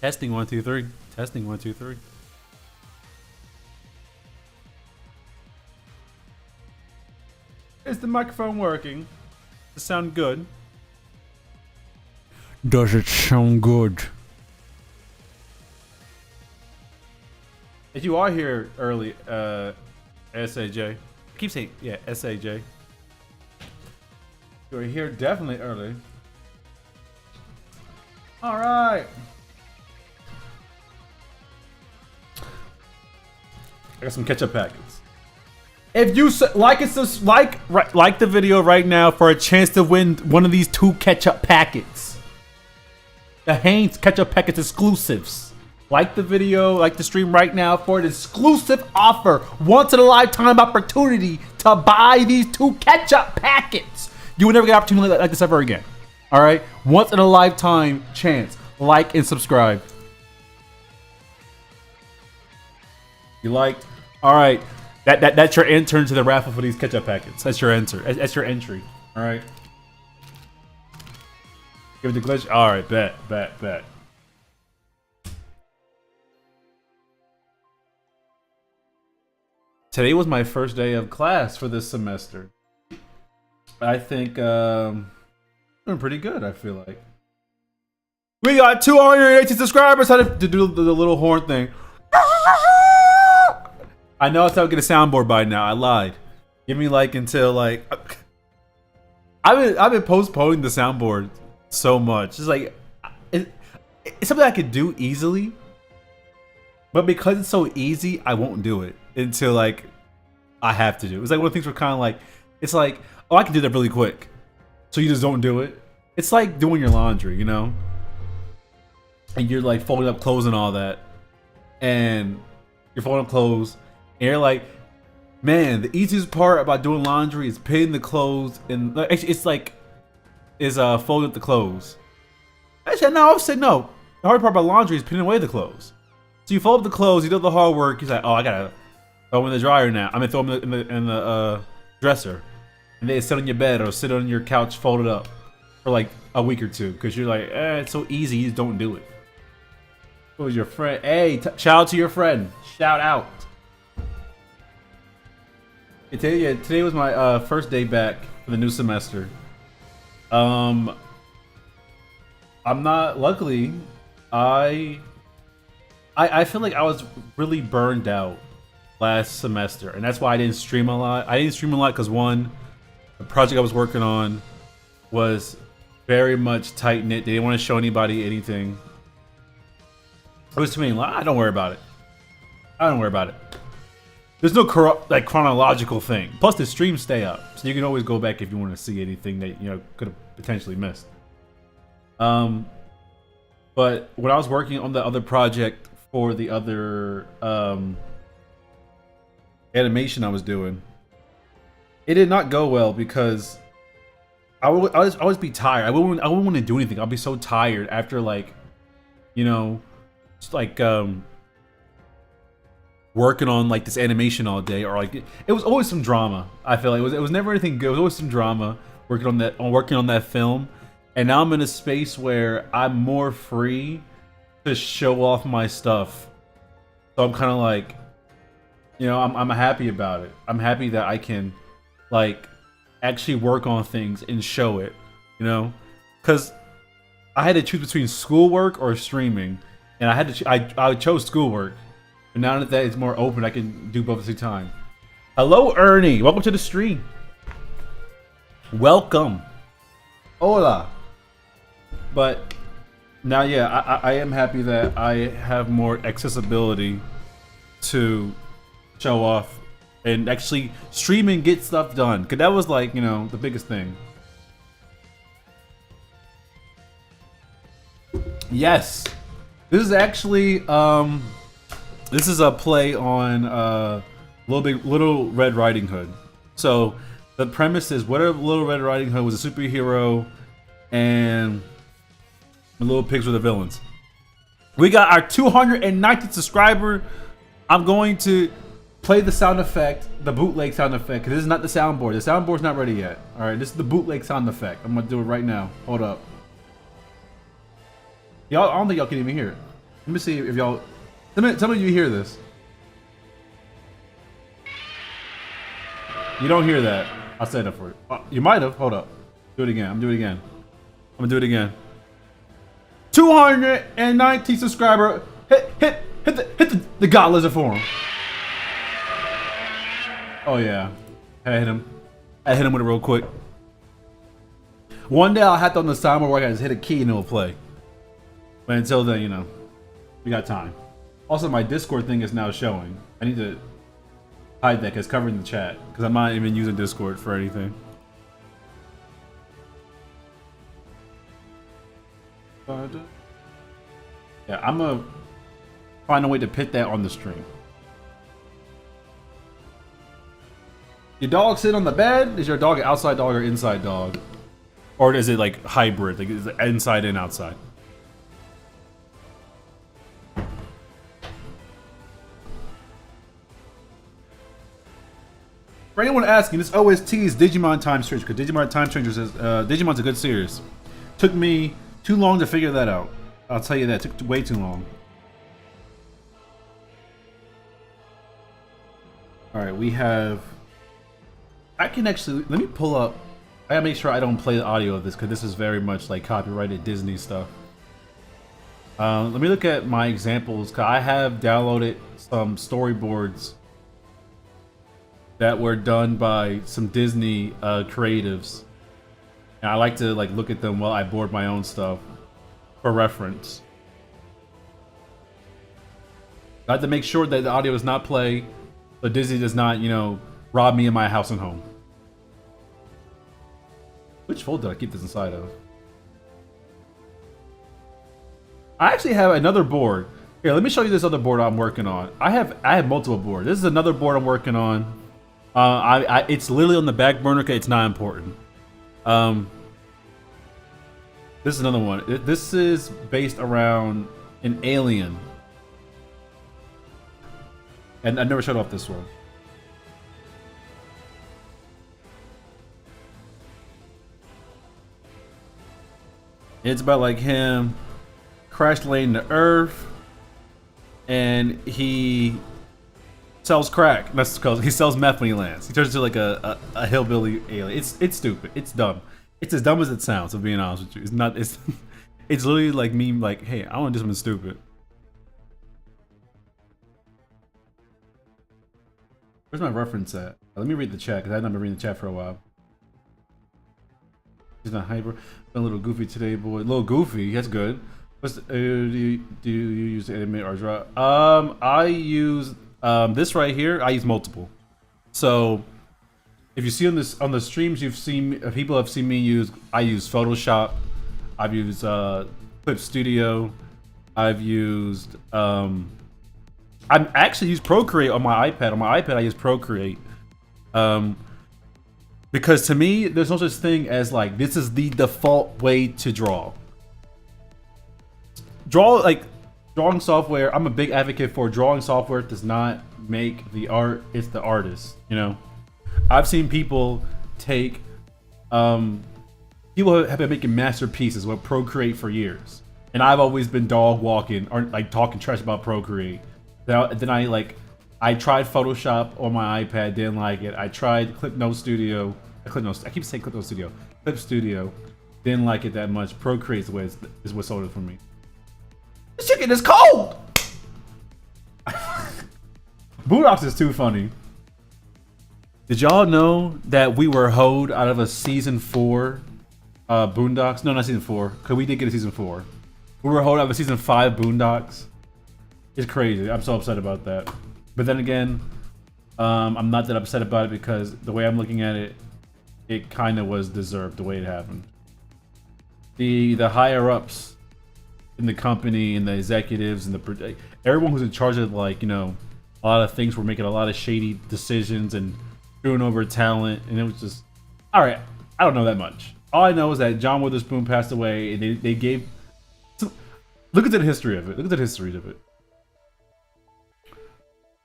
Testing 1 2 3. Testing 1 2 3. Is the microphone working? Does it sound good? Does it sound good? If you are here early, SAJ. I keep saying, yeah, SAJ. You're here definitely early. All right. I got some ketchup packets. If you like the video right now for a chance to win one of these 2 ketchup packets. The Hanes ketchup packets exclusives. Like the video, like the stream right now for an exclusive offer. Once in a lifetime opportunity to buy these 2 ketchup packets. You will never get an opportunity like this ever again. Alright? Once in a lifetime chance. Like and subscribe. You liked? Alright. That's your enter to the raffle for these ketchup packets. That's your enter. That's your entry. Alright. Give it the glitch. Alright, bet. Today was my first day of class for this semester. I think doing pretty good, I feel like. We got 280 subscribers. How to do the little horn thing. I know it's how to get a soundboard by now. I lied. Give me like until like I've been postponing the soundboard so much. It's like it's something I could do easily, but because it's so easy, I won't do it until like I have to do it. It's like one of the things where kind of like it's like, oh, I can do that really quick, so you just don't do it. It's like doing your laundry, you know, and you're like folding up clothes and all that, and you're folding up clothes. And you're like, man, the easiest part about doing laundry is pinning the clothes, and it's like, folding up the clothes. I said no. The hard part about laundry is pinning away the clothes. So you fold up the clothes, you do the hard work. He's like, oh, I gotta throw them in the dryer now. I'm gonna throw them in the dresser, and they sit on your bed or sit on your couch, folded up for like a week or two, because you're like, it's so easy, you just don't do it. What was your friend? Hey, shout out to your friend. Shout out. Today was my first day back for the new semester. I'm not. Luckily, I feel like I was really burned out last semester, and that's why I didn't stream a lot. I didn't stream a lot because one, the project I was working on was very much tight knit. They didn't want to show anybody anything. It was too many. Don't worry about it. I don't worry about it. There's no chronological thing. Plus, the streams stay up, so you can always go back if you want to see anything that could have potentially missed. But when I was working on the other project for the other animation I was doing, it did not go well because I would always be tired. I wouldn't want to do anything. I'll be so tired after working on like this animation all day, or like it was always some drama. I feel like it was never anything good. It was always some drama working on that film. And now I'm in a space where I'm more free to show off my stuff. So I'm kind of like, I'm happy about it. I'm happy that I can like actually work on things and show it, because I had to choose between schoolwork or streaming, and I chose schoolwork. But now that it's more open, I can do both at the same time. Hello, Ernie. Welcome to the stream. Welcome. Hola. But now, yeah, I am happy that I have more accessibility to show off and actually stream and get stuff done. Because that was like, the biggest thing. Yes. This is actually, this is a play on Little Red Riding Hood. So the premise is, what if Little Red Riding Hood was a superhero and the little pigs were the villains? We got our 290th subscriber. I'm going to play the sound effect, the bootleg sound effect, because this is not the soundboard. The soundboard's not ready yet. All right, this is the bootleg sound effect. I'm gonna do it right now. Hold up. Y'all, I don't think y'all can even hear it. Let me see if y'all. Tell me you hear this. You don't hear that. I'll say that for you. You might have. Hold up. Do it again. I'm gonna do it again. I'm gonna do it again. 290 subscriber. Hit the God Lizard form. Oh yeah, I hit him. I hit him with it real quick. One day I'll have to on the soundboard where I just hit a key and it'll play. But until then, you know, we got time. Also, my Discord thing is now showing. I need to hide that because it's covering the chat because I'm not even using Discord for anything. Yeah, I'm gonna find a way to put that on the stream. Your dog sit on the bed? Is your dog an outside dog or inside dog? Or is it like hybrid? Like is it inside and outside? For anyone asking, this OST is Digimon Time Stranger because Digimon Time Stranger says Digimon's a good series. Took me too long to figure that out. I'll tell you that. It took way too long. Alright, we have... I can actually... Let me pull up... I gotta make sure I don't play the audio of this because this is very much like copyrighted Disney stuff. Let me look at my examples because I have downloaded some storyboards that were done by some Disney creatives. And I like to like look at them while I board my own stuff for reference. I have to make sure that the audio does not play, so Disney does not, you know, rob me in my house and home. Which folder did I keep this inside of? I actually have another board. Here, let me show you this other board I'm working on. I have multiple boards. This is another board I'm working on. It's literally on the back burner because it's not important. This is another one. This is based around an alien. And I never showed off this one. It's about like him crash landing to Earth, and he sells crack. That's because he sells meth when he lands. He turns into like a hillbilly alien. It's stupid. It's dumb. It's as dumb as it sounds. I'm being honest with you. It's not. It's it's literally like me. Like, hey, I want to do something stupid. Where's my reference at? Let me read the chat because I've not been reading the chat for a while. He's not hyper. Been a little goofy today, boy. A little goofy. That's good. What's the, do you use animate or draw? I use this right here. I use multiple. So if you see on the streams, you've seen people have seen me use. I use Photoshop. I've used Clip Studio. I've used I actually use Procreate on my iPad. On my iPad, I use Procreate. Because to me, there's no such thing as like, this is the default way to draw. Drawing software, I'm a big advocate for drawing software does not make the art, it's the artist, you know? I've seen people take, people have been making masterpieces with Procreate for years. And I've always been dog walking, or like talking trash about Procreate. Then I tried Photoshop on my iPad, didn't like it. I tried Clip Studio, I keep saying Clip Studio. Clip Studio, didn't like it that much. Procreate is what sold it for me. This chicken is cold! Boondocks is too funny. Did y'all know that we were hoed out of a season 4 Boondocks? No, not season 4, because we did get a season 4. We were hoed out of a season 5 Boondocks. It's crazy. I'm so upset about that. But then again, I'm not that upset about it because the way I'm looking at it, it kind of was deserved the way it happened. The higher ups in the company and the executives and everyone who's in charge of, like, you know, a lot of things were making a lot of shady decisions and screwing over talent, and it was just, all right, I don't know that much. All I know is that John Witherspoon passed away, and they gave. Look at the history of it. Look at the history of it.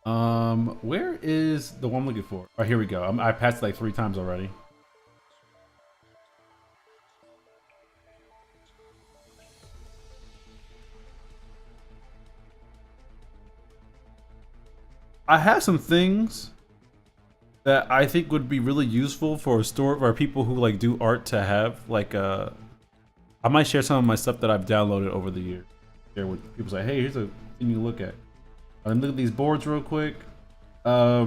Where is the one I'm looking for? Oh, here we go. I passed it like 3 times already. I have some things that I think would be really useful for a store for people who like do art to have. Like, I might share some of my stuff that I've downloaded over the years. Share with people. Say, hey, here's a thing you look at. Let me look at these boards real quick. They're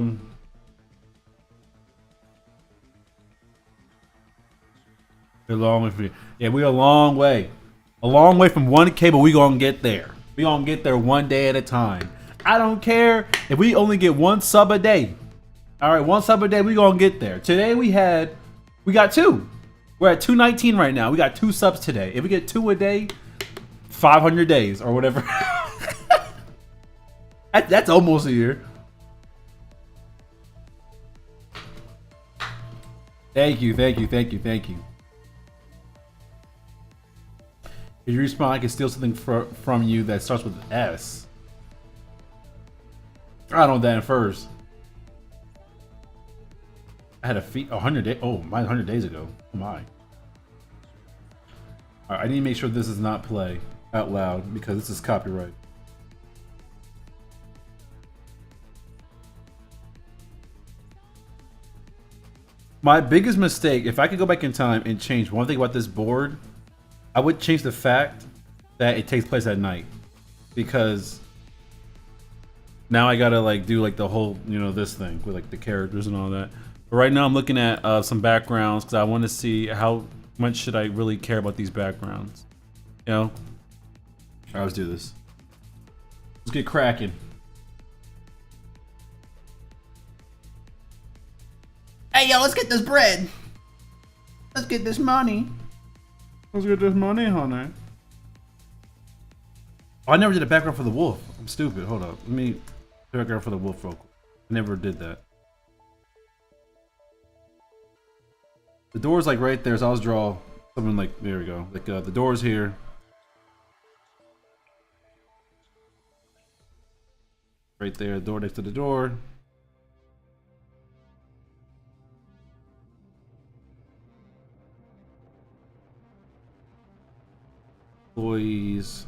long way from here. Yeah, we a long way from 1K, but we gonna get there. We gonna get there one day at a time. I don't care if we only get 1 sub a day. All right, 1 sub a day, we gonna get there. Today we got 2. We're at 219 right now. We got 2 subs today. If we get 2 a day, 500 days or whatever. That's almost a year. Thank you. If you respond, I can steal something from you that starts with S. I don't know that first. I had a feat 100 days. Oh, mine 100 days ago. Oh my. All right, I need to make sure this is not play out loud because this is copyright. My biggest mistake, if I could go back in time and change one thing about this board, I would change the fact that it takes place at night, because now I gotta like do like the whole, you know, this thing with like the characters and all that. But right now I'm looking at some backgrounds because I want to see how much should I really care about these backgrounds. You know? All right, let's do this. Let's get cracking. Hey, yo, let's get this bread. Let's get this money. Let's get this money, honey. Oh, I never did a background for the wolf. I'm stupid. Hold up. Let me do a background for the wolf real quick. I never did that. The door's like right there, so I'll just draw something like, there we go. Like the door's here. Right there, door next to the door. Employees.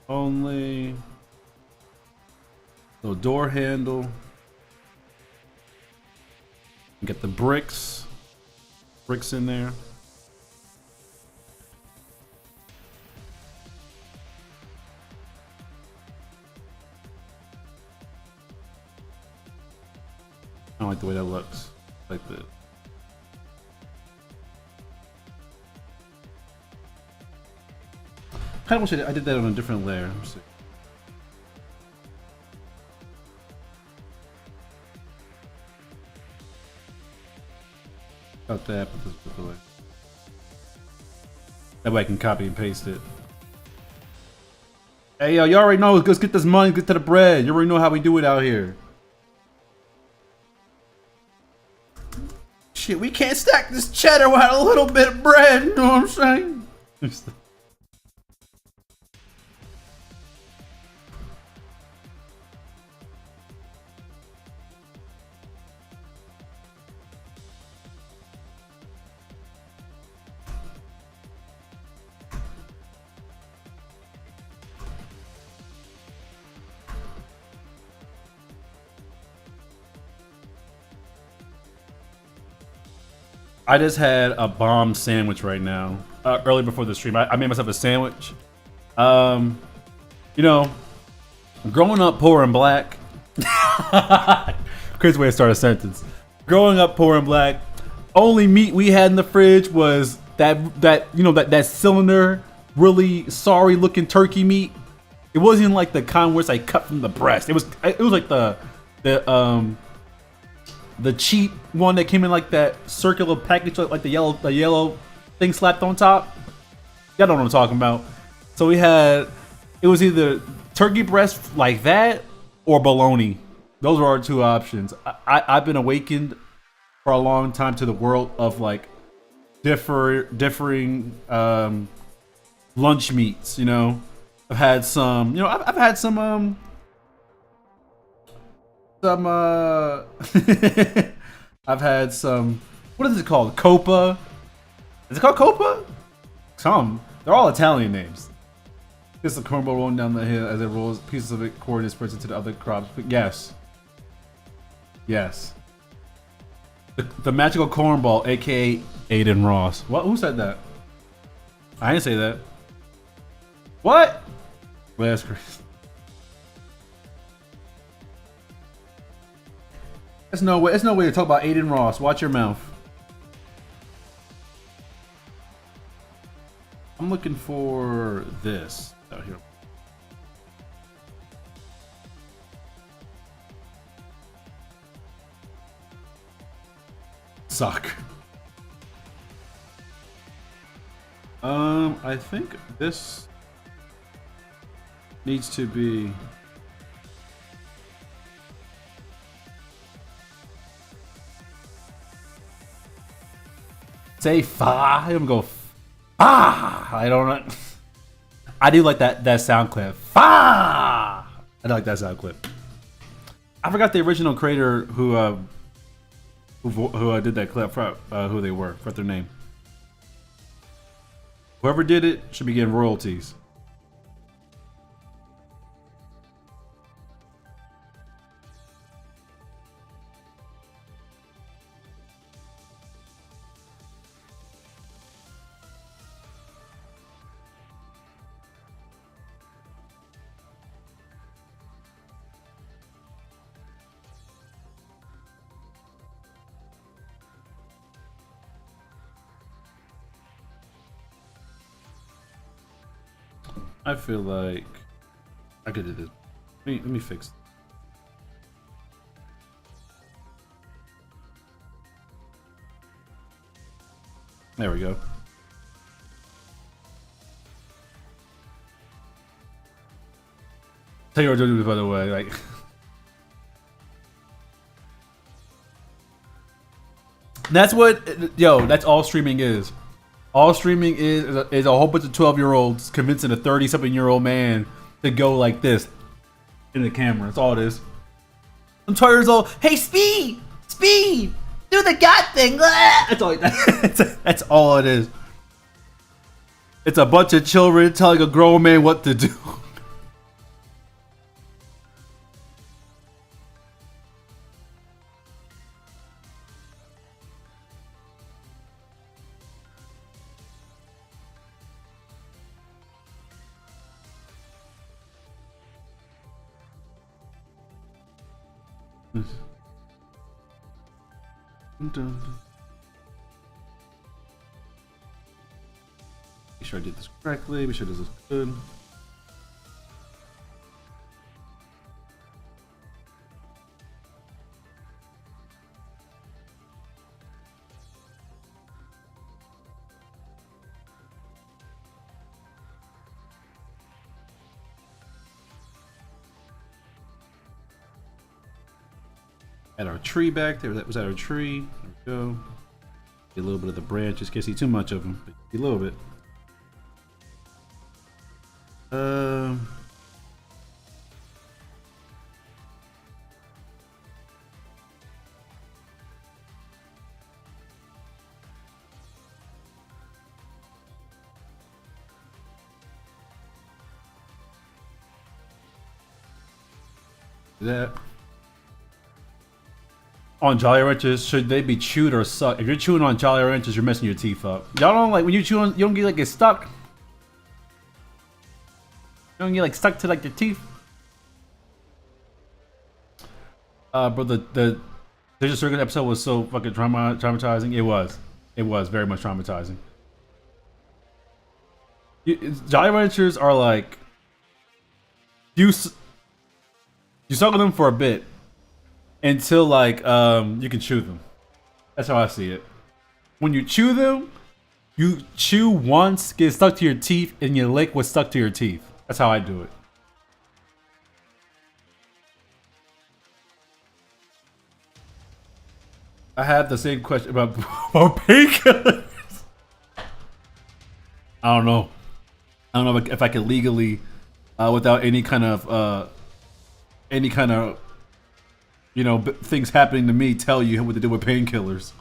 Only. Little door handle. Get the bricks in there. I don't like the way that looks. Like this. Kind of wish I did that on a different layer. Let's see. Got that, put this away. That way I can copy and paste it. Hey yo, you already know, let's get this money, get to the bread. You already know how we do it out here. Shit, we can't stack this cheddar without a little bit of bread, you know what I'm saying? I just had a bomb sandwich right now. Early before the stream, I made myself a sandwich. You know, growing up poor and black. Crazy way to start a sentence. Growing up poor and black, only meat we had in the fridge was that cylinder, really sorry looking turkey meat. It wasn't even like the kind where it's like cut from the breast. It was like the cheap one that came in like that circular package, like the yellow thing slapped on top. Y'all know what I'm talking about. So it was either turkey breast like that or bologna. Those were our 2 options. I've been awakened for a long time to the world of like differing lunch meats. You know, I've had some. You know, I've had some. I've had some. What is it called? Copa. Is it called Copa? Some. They're all Italian names. It's the cornball rolling down the hill as it rolls. Pieces of it cord is spreads into the other crops. But yes. Yes. The magical cornball, aka Aiden Ross. What? Who said that? I didn't say that. What? Well, that's crazy. There's no way. There's no way to talk about Aiden Ross. Watch your mouth. I'm looking for this out here. Suck. I think this needs to be. Say fa. I'm gonna go fa. I don't know. I do like that sound clip. Fa. I like that sound clip. I forgot the original creator who did that clip. Who they were. Forgot their name. Whoever did it should be getting royalties. I feel like I could do this. Let me fix it. There we go. Tell you what to do, by the way. Like, that's what, yo. That's all streaming is. All streaming is a whole bunch of 12-year-olds convincing a 30-something-year-old man to go like this in the camera. That's all it is. I'm 12 years old. Hey, Speed! Speed! Do the God thing! That's all. That's all it is. It's a bunch of children telling a grown man what to do. Make sure I did this correctly. Make sure this is good. Add our tree back there. That was our tree. There we go. Get a little bit of the branches. Can't see too much of them, but a little bit. That. On Jolly Ranchers, should they be chewed or sucked? If you're chewing on Jolly Ranchers, you're messing your teeth up. Y'all don't like when you chew on, you don't get like get stuck. You don't get like stuck to like your teeth. But the Digital Circus episode was so fucking traumatizing. It was very much traumatizing. Jolly Ranchers are like you suck on them for a bit. Until like you can chew them. That's how I see it. When you chew them, you chew once, get stuck to your teeth, and you lick what's stuck to your teeth. That's how I do it. I have the same question about painkillers. I don't know. I don't know if I could legally, without any kind of, things happening to me, tell you what to do with painkillers.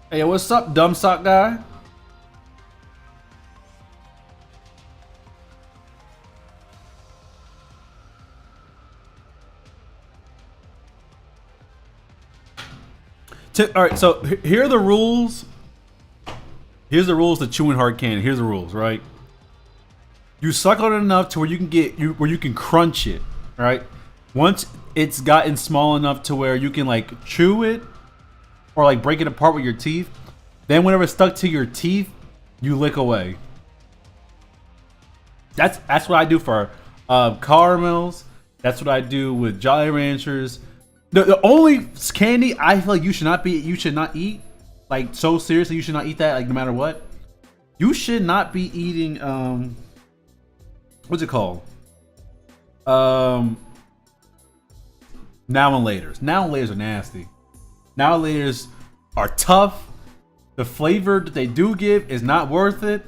Hey, what's up, dumb sock guy? All right, so here are the rules. Here's the rules to chewing hard candy. Here's the rules, right? You suck on it enough to where you can where you can crunch it, right? Once it's gotten small enough to where you can like chew it or like break it apart with your teeth, then whenever it's stuck to your teeth, you lick away. That's what I do for caramels. That's what I do with Jolly Ranchers. The only candy I feel like you should not eat, like so seriously, you should not eat that, like no matter what. You should not be eating what's it called? Now and laters. Now and laters are nasty. Now and laters are tough. The flavor that they do give is not worth it.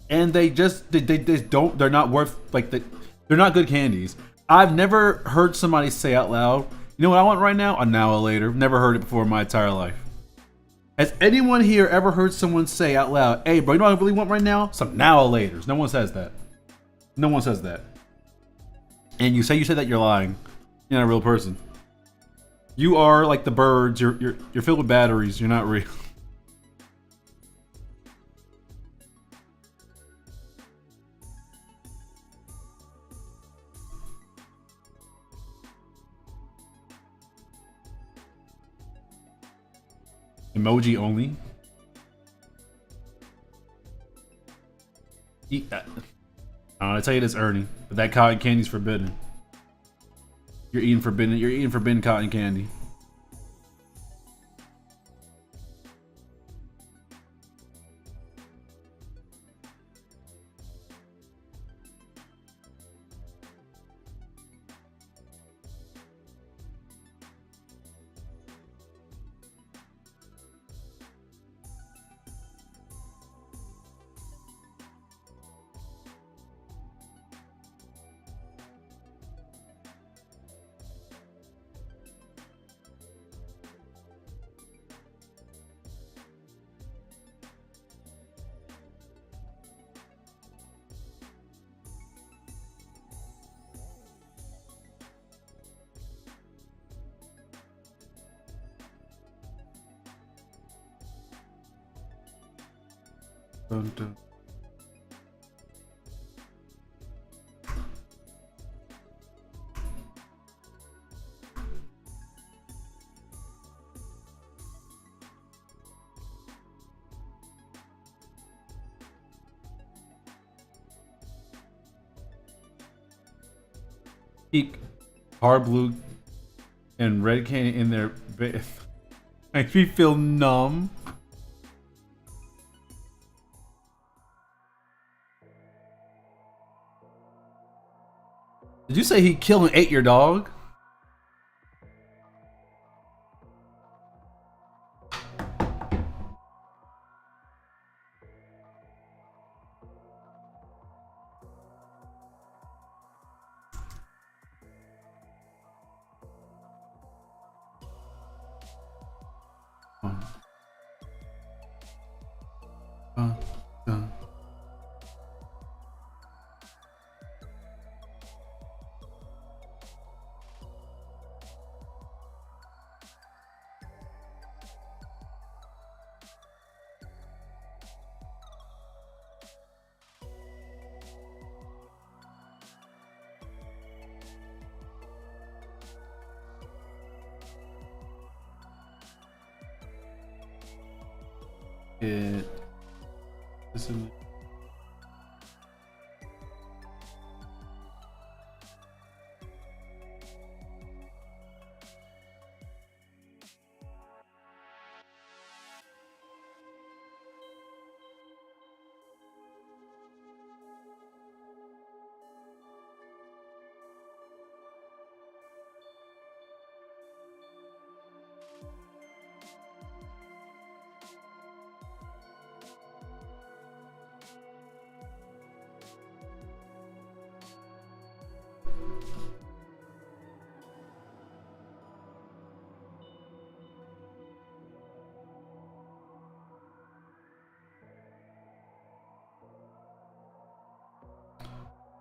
And they just don't, they're not worth, like, they're not good candies. I've never heard somebody say out loud, you know what I want right now? A now and later. Never heard it before in my entire life. Has anyone here ever heard someone say out loud, hey bro, you know what I really want right now? Some now and laters. No one says that. No one says that. And you say that, you're lying. You're not a real person. You are like the birds. You're filled with batteries. You're not real. Emoji only. Eat that. I tell you this, Ernie, but that cotton candy's forbidden. You're eating forbidden cotton candy. Dun, dun. Keep hard blue and red candy in there. Makes me feel numb. Did you say he killed and ate your dog? It. This is.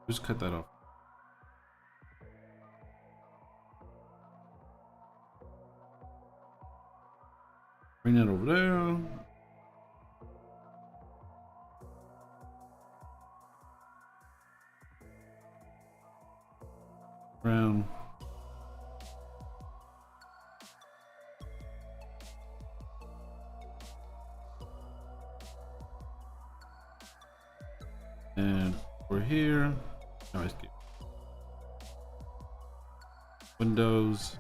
Just cut that off. Bring that over there. Brown. And we're here. No, I skip. Windows.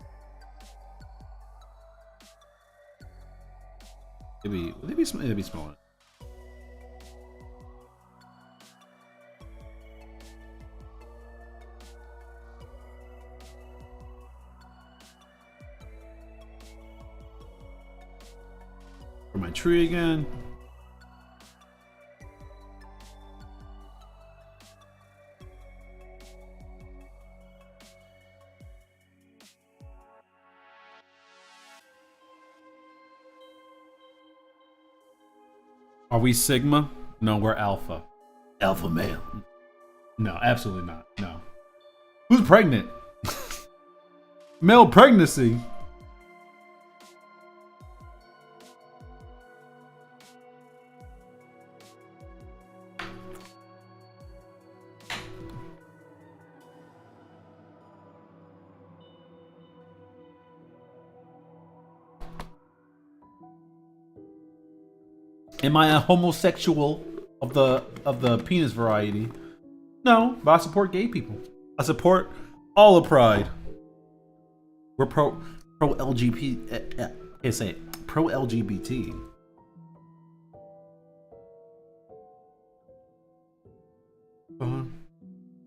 Maybe smaller. For my tree again. Are we Sigma? No, we're Alpha. Alpha male. No, absolutely not. No. Who's pregnant? Male pregnancy. Am I a homosexual of the penis variety? No, but I support gay people. I support all of Pride. We're pro LGBT. Can't say it. Pro LGBT.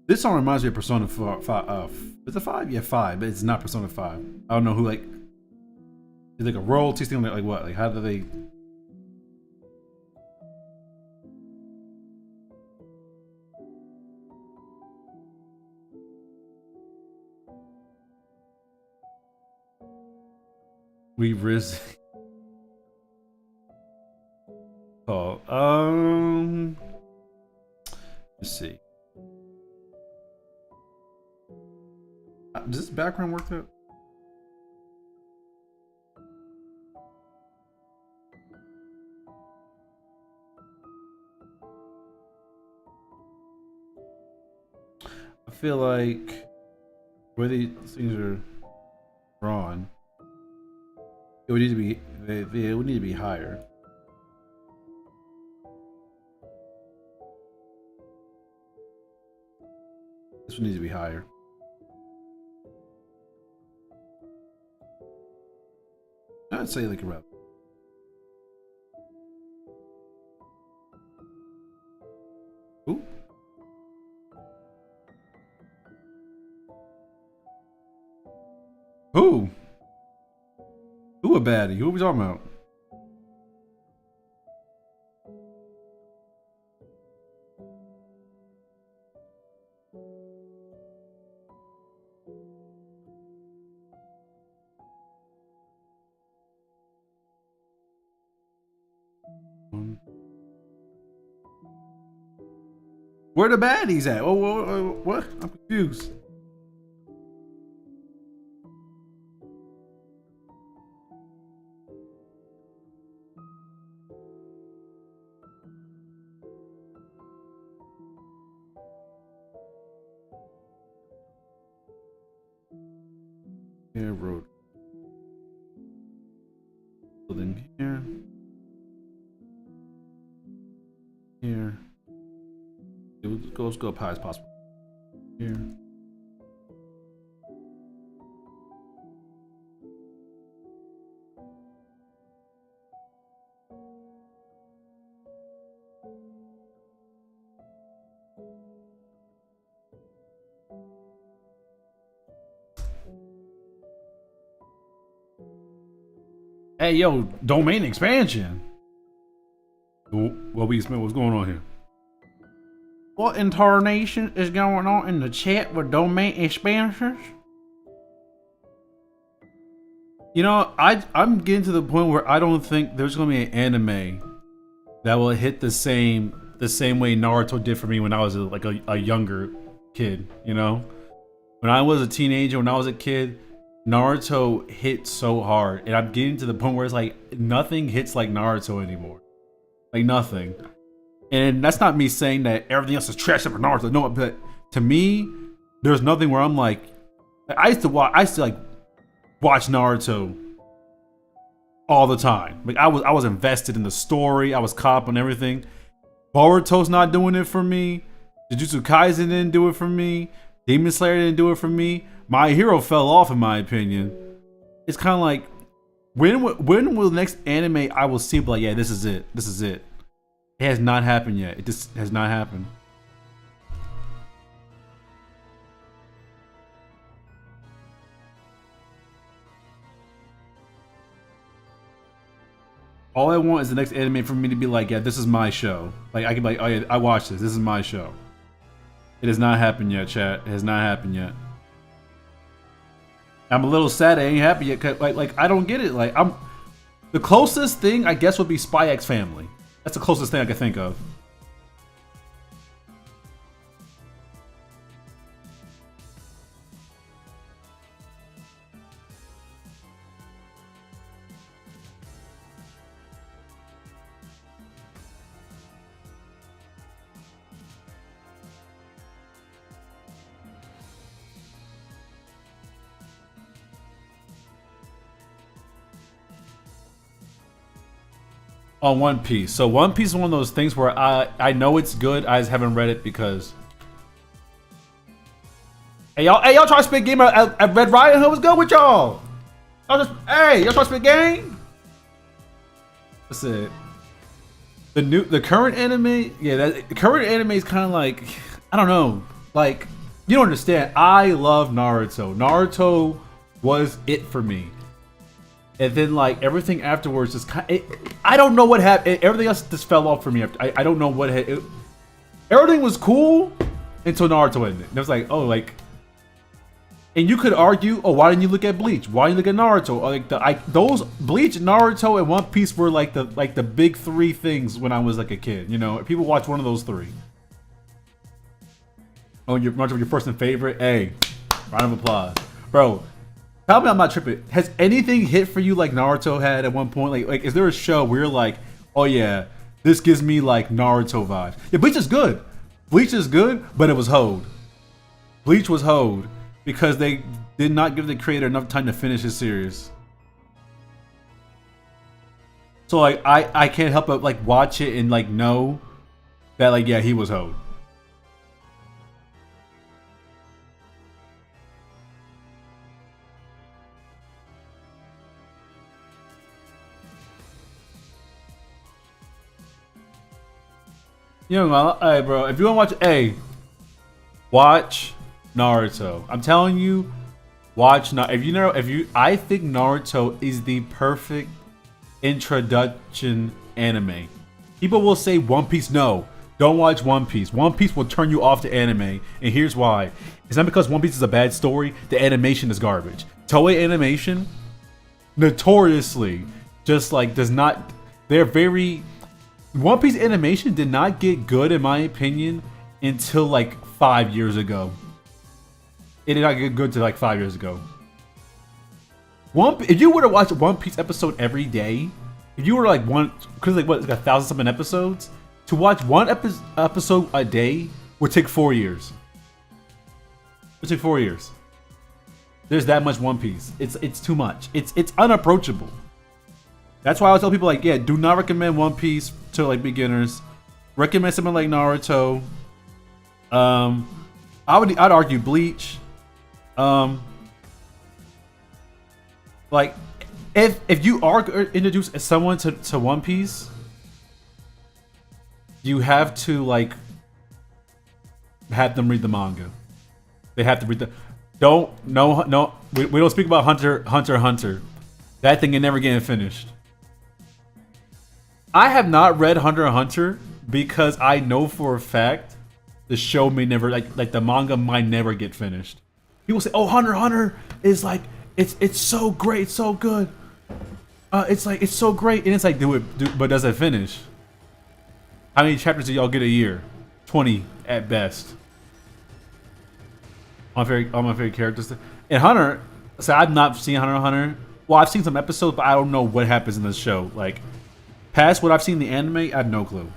This song reminds me of Persona 5. Is it 5? Yeah, 5. But it's not Persona 5. I don't know who like. It's like a royalty thing. Like what? Like how do they? We risk. Oh, let's see. Does this background work out? I feel like where these things are drawn, it would need to be it would need to be higher. This would need to be higher. I'd say like around. Ooh. Who? Who a baddie? Who are we talking about? Where the baddies at? Oh, what? I'm confused. Yeah, road. Building here. let's go as high as possible. Here. Hey, yo, domain expansion. What's going on here? What in tarnation is going on in the chat with domain expansions? You know, I'm getting to the point where I don't think there's gonna be an anime that will hit the same way Naruto did for me when I was a younger kid. You know, when I was a teenager, when I was a kid, Naruto hit so hard, and I'm getting to the point where it's like nothing hits like Naruto anymore. Like nothing. And that's not me saying that everything else is trash except for Naruto. No, but to me, there's nothing where I'm like, I used to watch Naruto all the time. Like I was invested in the story. I was caught up on everything. Boruto's not doing it for me. Jujutsu Kaisen didn't do it for me. Demon Slayer didn't do it for me. My Hero fell off, in my opinion. It's kind of like, when will the next anime I will see, like, yeah, this is it. This is it. It has not happened yet. It just has not happened. All I want is the next anime for me to be like, yeah, this is my show. Like, I can be like, oh yeah, I watched this. This is my show. It has not happened yet, chat. It has not happened yet. I'm a little sad it ain't happened yet, cause like I don't get it. Like the closest thing I guess would be Spy X Family. That's the closest thing I can think of. On One Piece. So One Piece is one of those things where I know it's good. I just haven't read it because. Hey y'all try to spit game at Red Riot Hood? What's good with y'all? Y'all try to spit game? That's it. The current anime, yeah, the current anime is kind of like, I don't know, like, you don't understand. I love Naruto. Naruto was it for me. And then like everything afterwards is kind of, I don't know what happened. Everything else just fell off for me. I don't know what everything was cool until Naruto ended. And it was like, oh, like, and you could argue, oh, why didn't you look at Bleach? Why didn't you look at Naruto? Or like those Bleach, Naruto, and One Piece were like the big three things when I was like a kid. You know, people watch one of those three. Oh, Naruto, your first and favorite. Hey, round of applause, bro. Tell me I'm not tripping. Has anything hit for you like Naruto had at one point? Like is there a show where you're like, oh yeah, this gives me like Naruto vibes? Yeah, Bleach is good. Bleach is good, but it was hoed. Bleach was hoed because they did not give the creator enough time to finish his series. So like I can't help but like watch it and like know that like yeah, he was hoed. You know, hey, bro, if you want to watch, hey, watch Naruto. I'm telling you, watch Naruto. I think Naruto is the perfect introduction anime. People will say One Piece. No, don't watch One Piece. One Piece will turn you off to anime, and here's why. It's not because One Piece is a bad story. The animation is garbage. Toei Animation, notoriously, just like does not. They're very. One Piece animation did not get good, in my opinion, until like 5 years ago. It did not get good until like 5 years ago. If you were to watch One Piece episode every day, if you were like because like what, like 1,000 something episodes, to watch one episode a day would take 4 years. It would take 4 years. There's that much One Piece. It's too much. It's unapproachable. That's why I always tell people like, yeah, do not recommend One Piece to like beginners. Recommend something like Naruto. I'd argue Bleach. Um, like if you are introduce someone to One Piece, you have to like have them read the manga. They have to read the. Don't no. We don't speak about Hunter. That thing ain't never getting finished. I have not read Hunter x Hunter because I know for a fact the show may never like the manga might never get finished. People say, "Oh, Hunter x Hunter is like it's so great, it's so good. It's like it's so great," and it's like but does it finish? How many chapters do y'all get a year? 20 at best. All my favorite characters. And Hunter, so I've not seen Hunter x Hunter. Well, I've seen some episodes, but I don't know what happens in the show. Like, past what I've seen in the anime, I have no clue.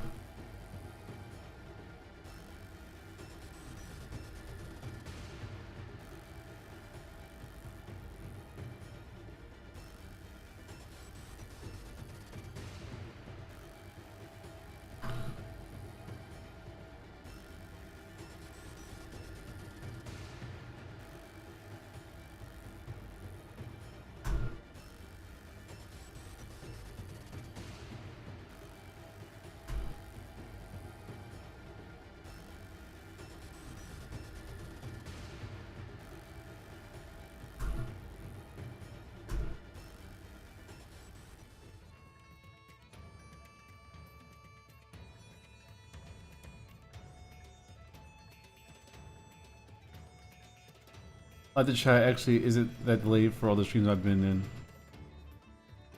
Like the chat actually isn't that delayed for all the streams I've been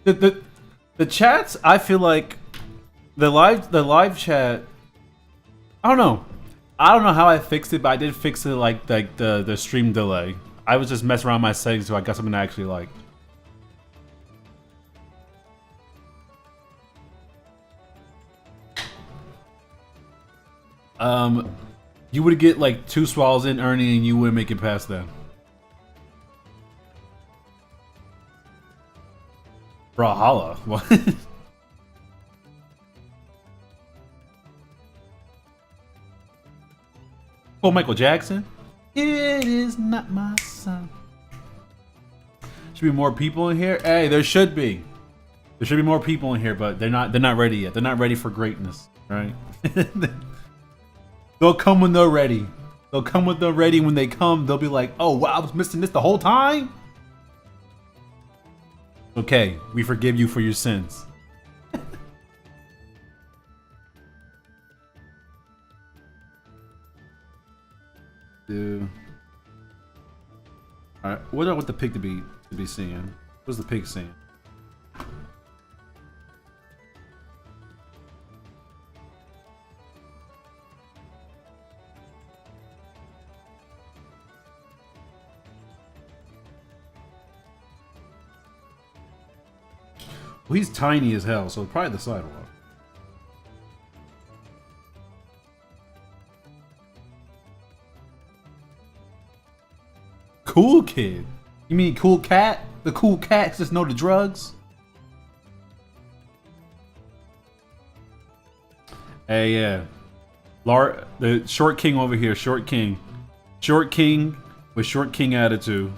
in. The chats, I feel like the live chat. I don't know. I don't know how I fixed it, but I did fix it like the stream delay. I was just messing around my settings so I got something I actually liked. You would get like 2 swallows in Ernie and you wouldn't make it past that. Brawlhalla. What? Oh, Michael Jackson. It is not my son. Should be more people in here. Hey, there should be. There should be more people in here, but they're not. They're not ready yet. They're not ready for greatness, right? They'll come when they're ready. They'll come when they're ready. When they come, they'll be like, "Oh wow, I was missing this the whole time." Okay, we forgive you for your sins. Dude. Alright, what do I want the pig to be seeing? What's the pig seeing? Well, he's tiny as hell, so probably the sidewalk. Cool kid? You mean cool cat? The cool cats just know the drugs? Hey, yeah. The short king over here, short king. Short king with short king attitude.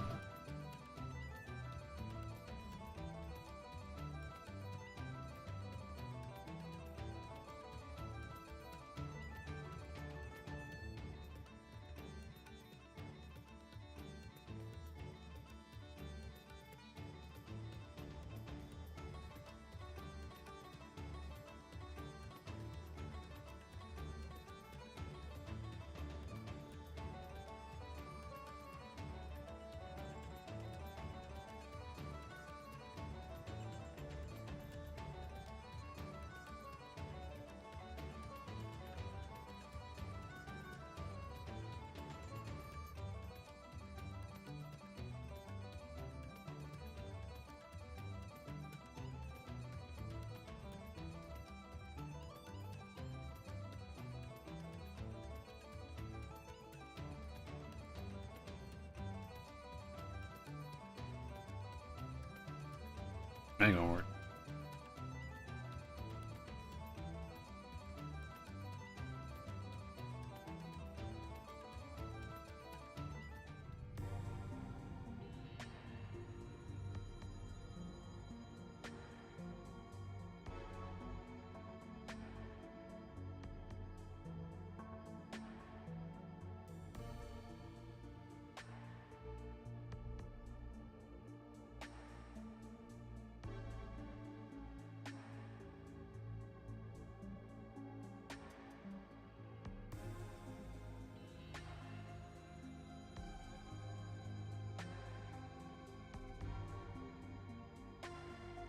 Ain't gonna work.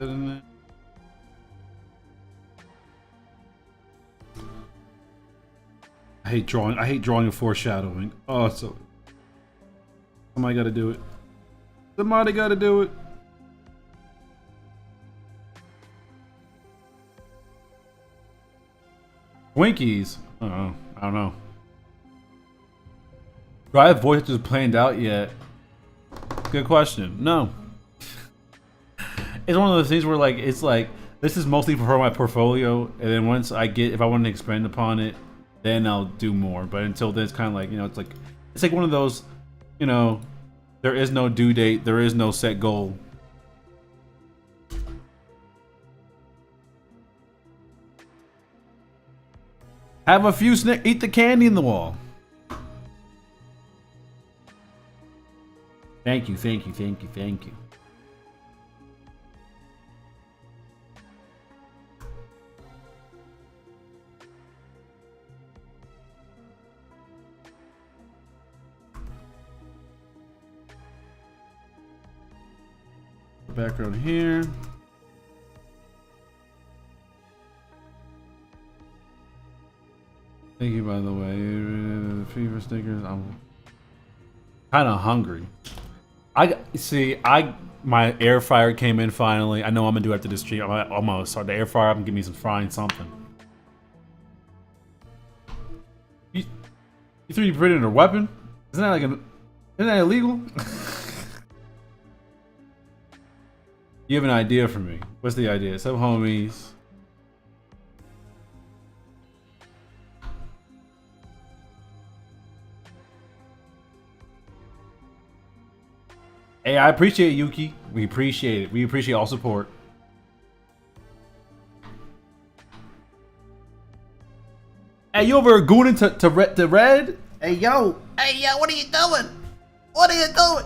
I hate drawing. I hate drawing and foreshadowing. Oh, so somebody got to do it. Somebody got to do it. Twinkies. I don't know. Do I have voices planned out yet? Good question. No. It's one of those things where like it's like this is mostly for my portfolio, and then once I get, if I want to expand upon it, then I'll do more. But until then, it's kind of like, you know, it's like one of those, you know, there is no due date, there is no set goal. Have a few eat the candy in the wall. Thank you, thank you, thank you, thank you. Background here. Thank you, by the way. Fever stickers. I'm kind of hungry. My air fryer came in finally. I know I'm gonna do after this stream. I'm gonna start the air fryer up and give me some frying something. You 3D printed a weapon? Isn't that illegal? You have an idea for me. What's the idea? Some homies. Hey, I appreciate it, Yuki. We appreciate it. We appreciate all support. Hey, you over gooning to red? Hey yo, what are you doing? What are you doing?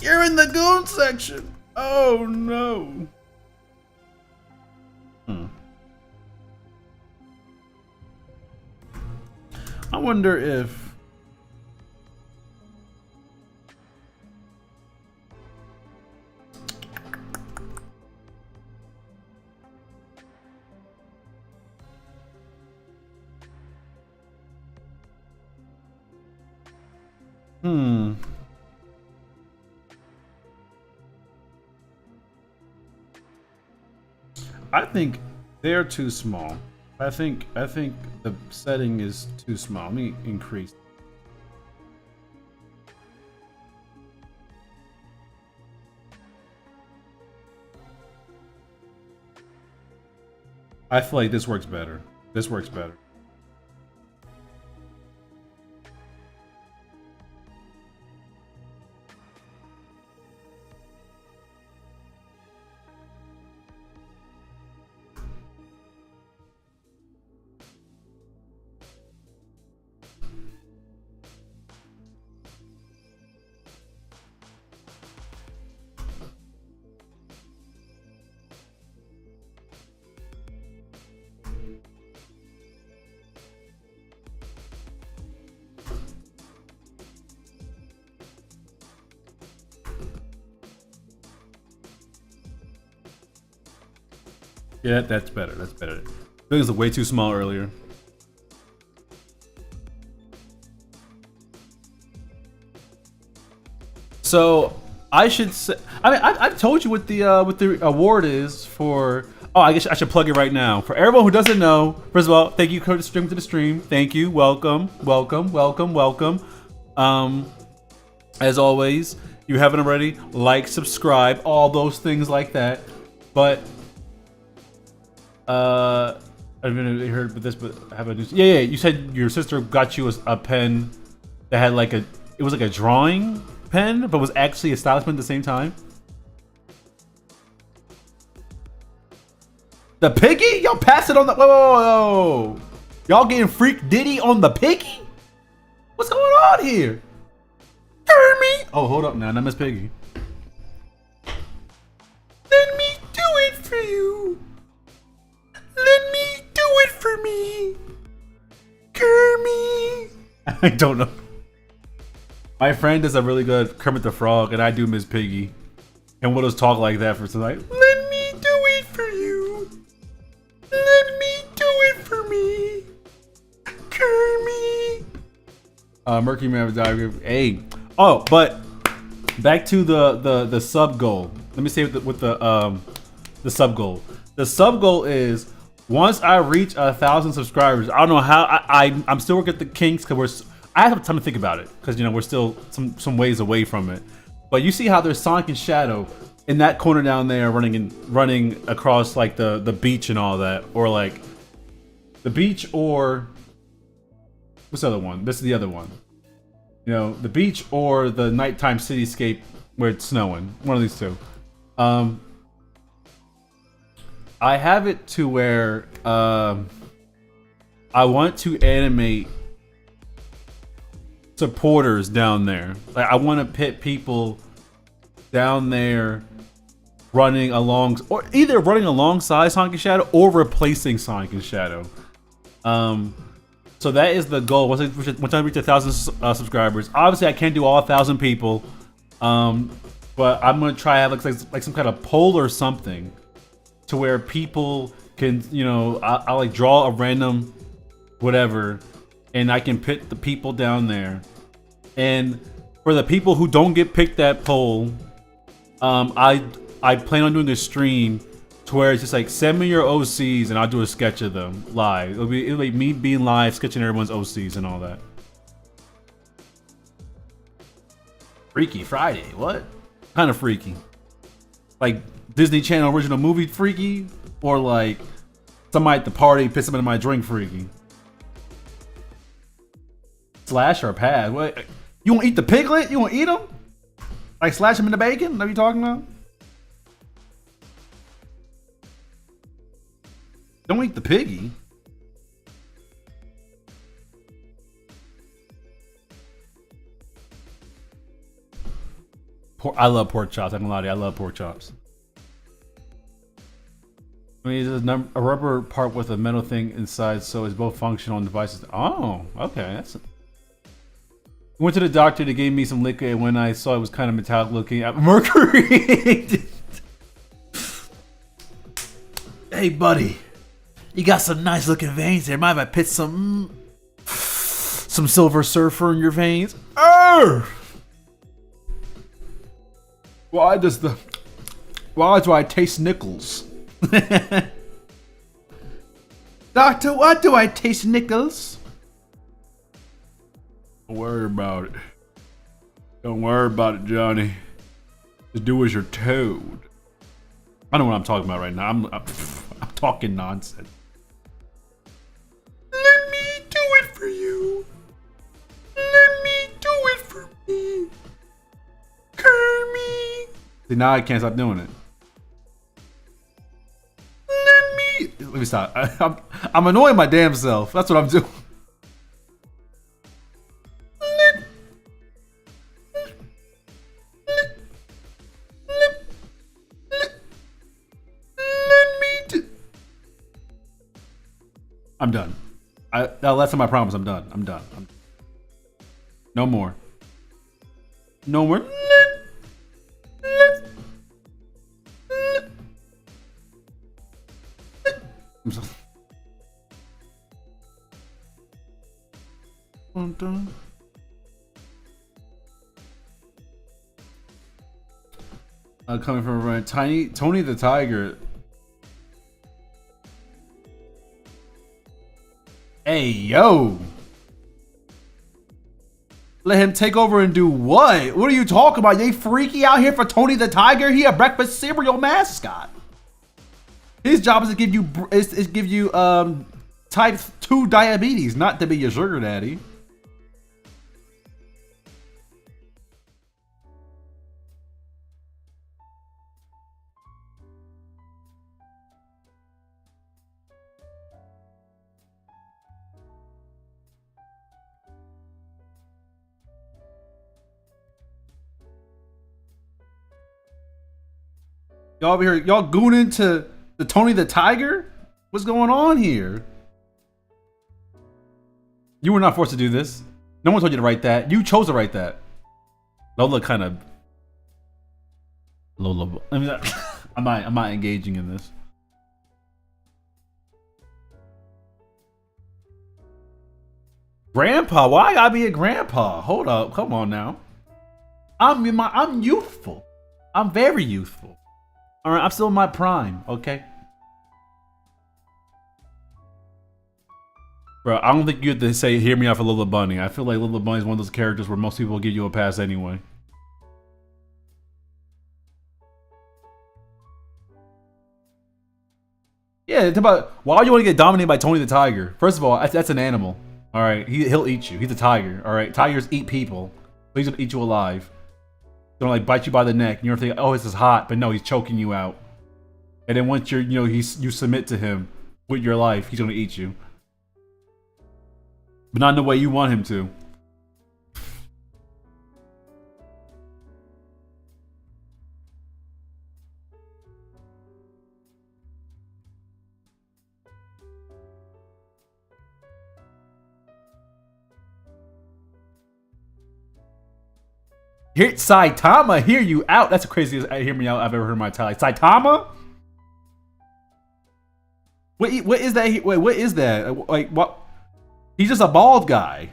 You're in the goon section. Oh no. I wonder if I think they're too small. I think the setting is too small. Let me increase. I feel like this works better. This works better. Yeah, that's better. That's better. I think it was way too small earlier. So I should say, I mean, I've told you what the award is for. Oh, I guess I should plug it right now. For everyone who doesn't know, first of all, thank you for streaming to the stream. Thank you. Welcome, welcome, welcome, welcome. As always, you haven't already, like, subscribe, all those things like that. But I haven't heard about this, but I have a news. Yeah. You said your sister got you a pen that had like it was like a drawing pen, but was actually a stylus pen at the same time. The piggy? Y'all pass it on the whoa. Y'all getting freak Diddy on the piggy? What's going on here? Kermit! Oh, hold up now, not Miss Piggy. Let me do it for you. Let me do it for me, Kermit. I don't know. My friend does a really good Kermit the Frog, and I do Miss Piggy. And we'll just talk like that for tonight. Let me Mercury Man diagram. Hey. Oh, but back to the sub goal. Let me say with the sub goal. The sub goal is once I reach 1,000 subscribers. I don't know how. I'm still working at the kinks because I have time to think about it because we're still some ways away from it. But you see how there's Sonic and Shadow in that corner down there running across like the beach and all that, or like the beach, or what's the other one? This is the other one. The beach or the nighttime cityscape where it's snowing. One of these two. I have it to where I want to animate supporters down there. Like I want to pit people down there running along, or either running alongside Sonic and Shadow or replacing Sonic and Shadow. So that is the goal. Once I reach 1,000 subscribers, obviously I can't do all 1,000 people, but I'm gonna try to have like some kind of poll or something, to where people can, I like draw a random whatever, and I can pick the people down there. And for the people who don't get picked that poll, I plan on doing a stream to where it's just like, send me your OCs and I'll do a sketch of them live. It'll be me being live, sketching everyone's OCs and all that. Freaky Friday, what? Kind of freaky. Like Disney Channel original movie freaky, or like somebody at the party pissed them into my drink freaky. Slash or pad? What? You won't eat the piglet? You won't eat them? Like slash them in the bacon? What are you talking about? Don't eat the piggy. I love pork chops. I'm gonna lie to you. I love pork chops. I mean, there's a rubber part with a metal thing inside, so it's both functional on devices. Oh, okay. That's. Went to the doctor. They gave me some liquid, and when I saw it was kind of metallic looking, mercury. Hey, buddy, you got some nice looking veins there. Mind if I put some Silver Surfer in your veins? Why do I taste nickels? Doctor, why do I taste nickels? Don't worry about it. Don't worry about it, Johnny. Just do as you're told. I know what I'm talking about right now. I'm talking nonsense. Let me do it for you. Let me do it for me. Kermie. See, now I can't stop doing it. Let me stop. I'm annoying my damn self. That's what I'm doing. I'm done. Last time I promise I'm done. I'm done. No more. No more. I'm so I'm done. Coming from a Tony the Tiger. Hey, yo. Let him take over and do what? What are you talking about? They freaky out here for Tony the Tiger? He a breakfast cereal mascot. His job is to give you type 2 diabetes, not to be your sugar daddy. Y'all over here, y'all gooning to the Tony the Tiger? What's going on here? You were not forced to do this. No one told you to write that. You chose to write that. Lola kind of. Lola. I mean, I'm not engaging in this. Grandpa? Why I gotta be a grandpa? Hold up, come on now. I'm youthful. I'm very youthful. All right, I'm still in my prime. Okay. Bro, I don't think you have to say "hear me out" for Little Bunny. I feel like Little Bunny is one of those characters where most people will give you a pass anyway. Yeah, it's about why you want to get dominated by Tony the Tiger. First of all, that's an animal. All right, he'll eat you. He's a tiger. All right, tigers eat people, so he's gonna eat you alive. He's gonna like bite you by the neck. And you're thinking, oh, this is hot, but no, he's choking you out. And then once you submit to him with your life, he's gonna eat you, but not in the way you want him to. Here, Saitama, hear you out. That's the craziest hear me out I've ever heard in my entire life. Saitama? What is that? Wait, what is that? Like, what? He's just a bald guy.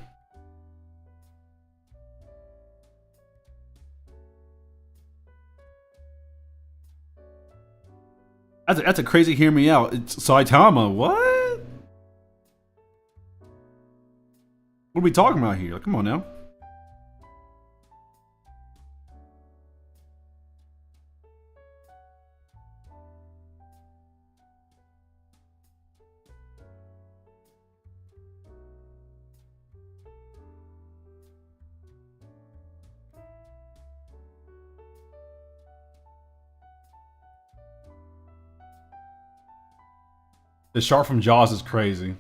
That's a crazy hear me out. It's Saitama, what? What are we talking about here? Like, come on now. The shark from Jaws is crazy.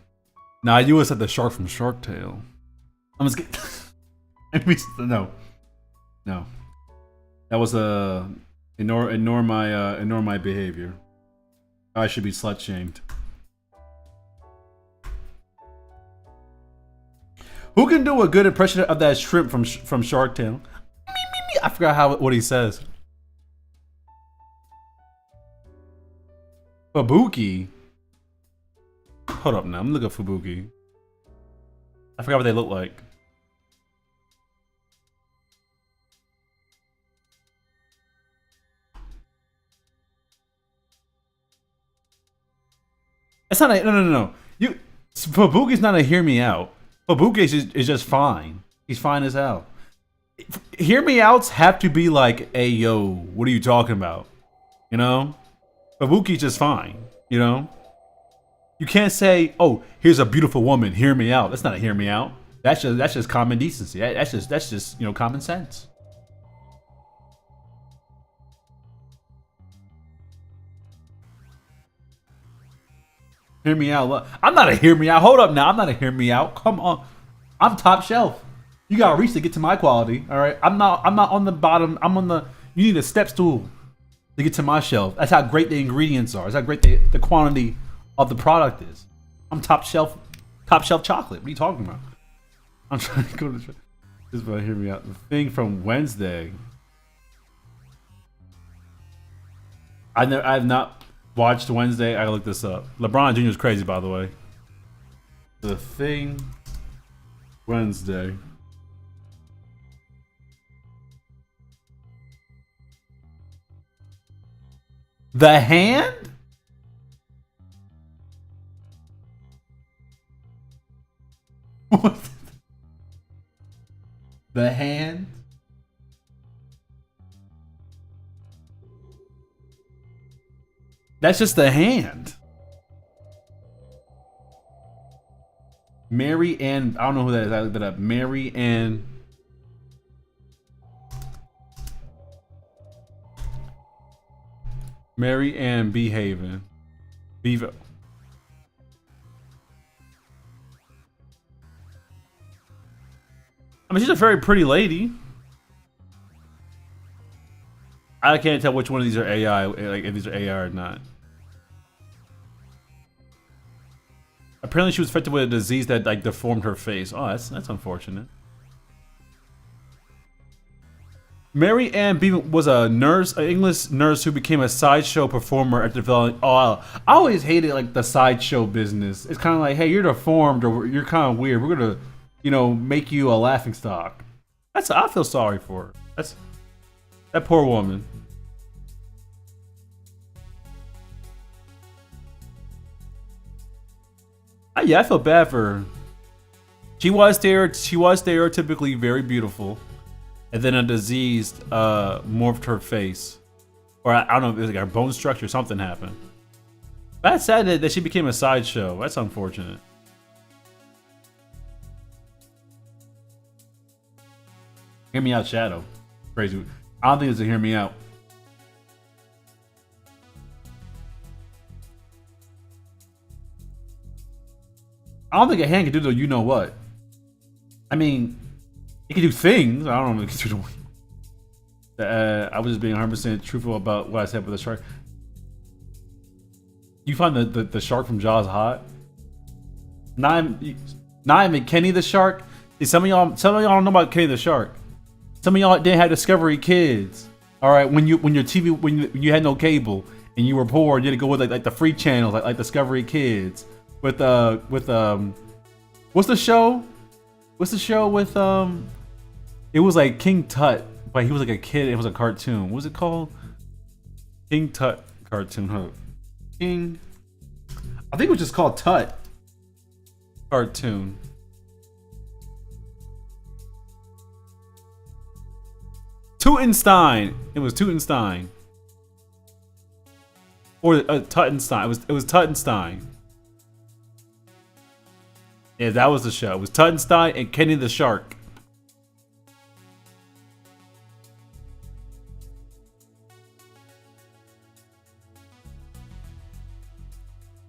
Nah, you would have said the shark from Shark Tale. I'm just kidding. No. No. That was ignore my behavior. I should be slut shamed. Who can do a good impression of that shrimp from Shark Tale? I forgot what he says. Fubuki. Hold up now, I'm looking at Fubuki. I forgot what they look like. It's not a no. Fubuki's not a hear me out. Fubuki is just fine. He's fine as hell. Hear me outs have to be like, hey yo, what are you talking about? You know? Fubuki's just fine, you know? You can't say, "Oh, here's a beautiful woman. Hear me out." That's not a hear me out. That's just common decency. That's just common sense. Hear me out. I'm not a hear me out. Hold up now. I'm not a hear me out. Come on. I'm top shelf. You gotta reach to get to my quality. All right. I'm not on the bottom. I'm on the. You need a step stool to get to my shelf. That's how great the ingredients are. That's how great the quantity of the product is. I'm top shelf chocolate. What are you talking about? I'm trying to go to this is what hear me out. The thing from Wednesday. I have not watched Wednesday. I gotta look this up. LeBron Jr. is crazy, by the way. The thing Wednesday. The Hand? What? The Hand? That's just The Hand. Mary Ann, I don't know who that is. I looked it up. Mary Ann. Mary Ann Behaven. Bevo. I mean, she's a very pretty lady. I can't tell which one of these are AI, like if these are AI or not. Apparently, she was affected with a disease that like deformed her face. Oh, that's unfortunate. Mary Ann Bevan was a nurse, an English nurse who became a sideshow performer at developing. Oh, I always hated like the sideshow business. It's kind of like, hey, you're deformed or you're kind of weird. We're gonna you know, make you a laughing stock. I feel sorry for her. That's that poor woman. Yeah, I feel bad for her. She was stereotypically very beautiful, and then a disease morphed her face, or I don't know if it was like her bone structure, something happened. That's sad that she became a sideshow. That's unfortunate. Hear me out, Shadow. Crazy. I don't think it's a hear me out. I don't think a hand can do the you know what. I mean, it can do things. I don't know if it can do the. I was just being 100% truthful about what I said with the shark. You find the shark from Jaws hot? Not even Kenny the shark. See, some of y'all don't know about Kenny the shark. Some of y'all didn't have Discovery Kids. All right, when your TV when you had no cable and you were poor, you had to go with like the free channels like Discovery Kids with what's the show? What's the show with It was like King Tut, but he was like a kid. It was a cartoon. What was it called? King Tut cartoon. Huh? King. I think it was just called Tut cartoon. Tutenstein. It was Tutenstein. Or Tuttenstein. It was Tuttenstein. Yeah, that was the show. It was Tuttenstein and Kenny the Shark.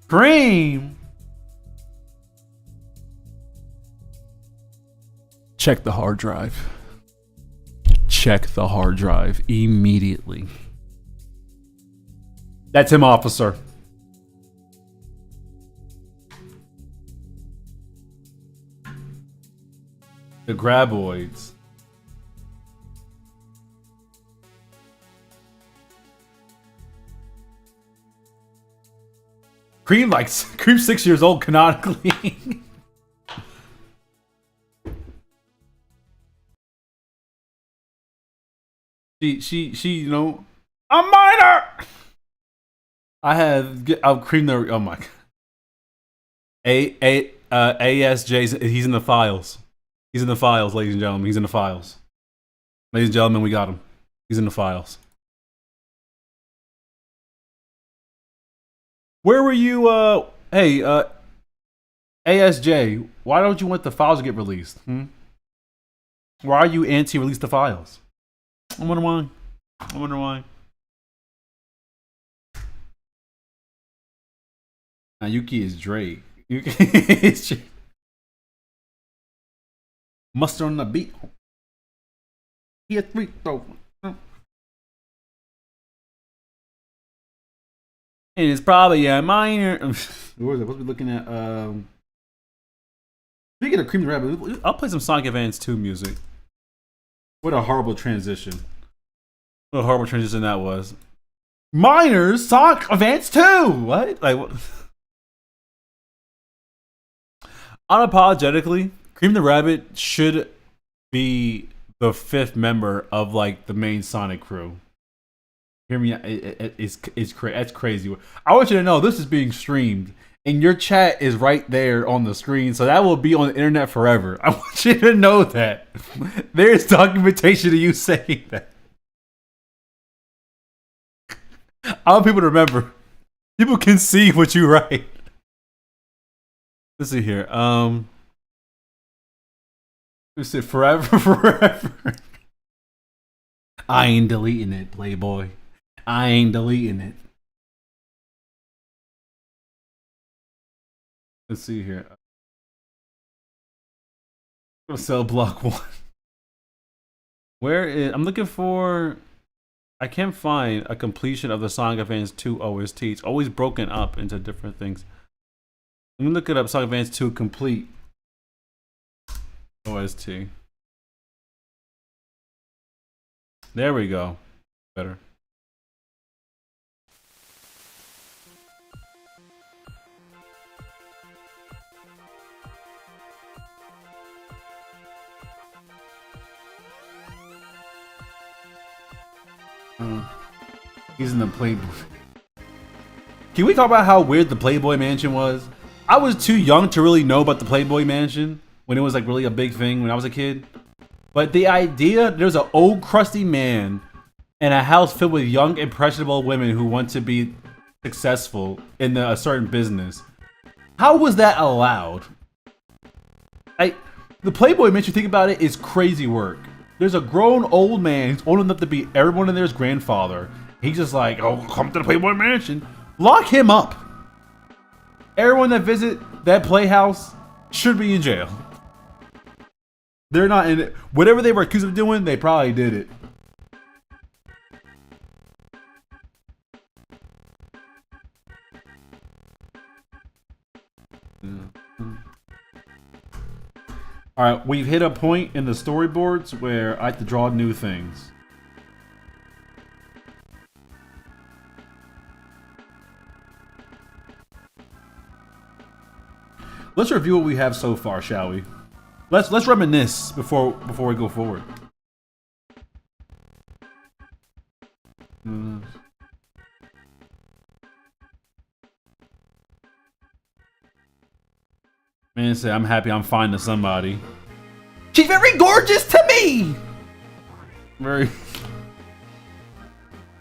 Cream. Check the hard drive. Check the hard drive immediately. That's him, officer. The graboids. Cream 6 years old canonically. she you know, a minor. I'll cream the oh my god. ASJ, he's in the files. He's in the files, ladies and gentlemen. He's in the files. Ladies and gentlemen, we got him. He's in the files. Where were you, hey, ASJ, why don't you want the files to get released? Why are you anti-release the files? I wonder why. Now, Yuki is Drake. Yuki is Drake. Mustard on the beat. He had 3 throw. And it's probably a minor. Where is it? What are we looking at? Speaking of Cream the Rabbit, I'll play some Sonic Advance 2 music. What a horrible transition. What a horrible transition that was. Minors, Sonic Advance 2! What? Like, what? Unapologetically, Cream the Rabbit should be the 5th member of like the main Sonic crew. Hear me? That's crazy. I want you to know this is being streamed, and your chat is right there on the screen, so that will be on the internet forever. I want you to know that there is documentation of you saying that. I want people to remember. People can see what you write. Let's see here. Let's see, forever. I ain't deleting it, Playboy. I ain't deleting it. Let's see here. I'm gonna sell block 1. Where is? I'm looking for. I can't find a completion of the Sonic Advance 2 OST. It's always broken up into different things. Let me look it up. Sonic Advance 2 complete OST. There we go. Better. He's in the Playboy. Can we talk about how weird the Playboy Mansion was? I was too young to really know about the Playboy Mansion when it was like really a big thing when I was a kid. But the idea, there's an old crusty man in a house filled with young impressionable women who want to be successful in a certain business. How was that allowed? The Playboy Mansion, you think about it, is crazy work. There's a grown old man who's old enough to be everyone in there's grandfather. He's just like, oh, come to the Playboy Mansion. Lock him up. Everyone that visit that playhouse should be in jail. They're not in it. Whatever they were accused of doing, they probably did it. Alright, we've hit a point in the storyboards where I have to draw new things. Let's review what we have so far, shall we? Let's reminisce before we go forward. Man, say I'm happy I'm finding somebody. She's very gorgeous to me. Very.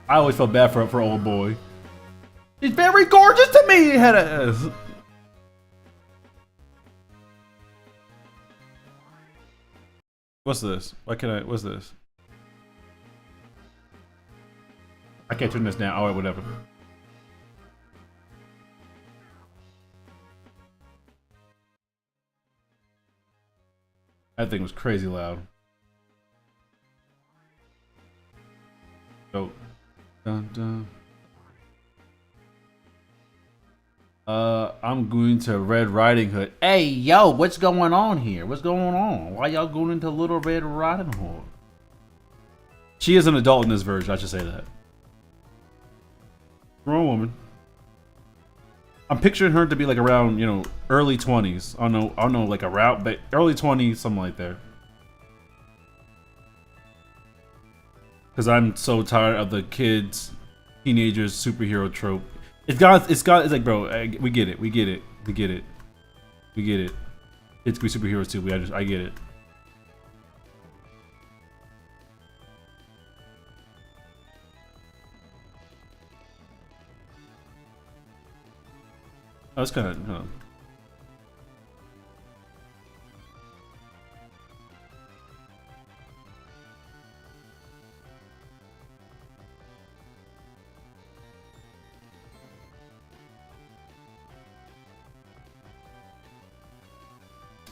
I always felt bad for old boy. She's very gorgeous to me. Had a. What's this? What's this? I can't turn this down. Alright, whatever. That thing was crazy loud. Oh. Dun, dun. I'm going to Red Riding Hood. Hey, yo, what's going on here? What's going on? Why y'all going into Little Red Riding Hood? She is an adult in this version, I should say that. Grown woman. I'm picturing her to be like around, you know, early 20s. I don't know, like around, but early 20s, something like that. Because I'm so tired of the kids, teenagers, superhero trope. It's like, bro, we get it. Kids can be superheroes too. I get it. Oh, it's kind of.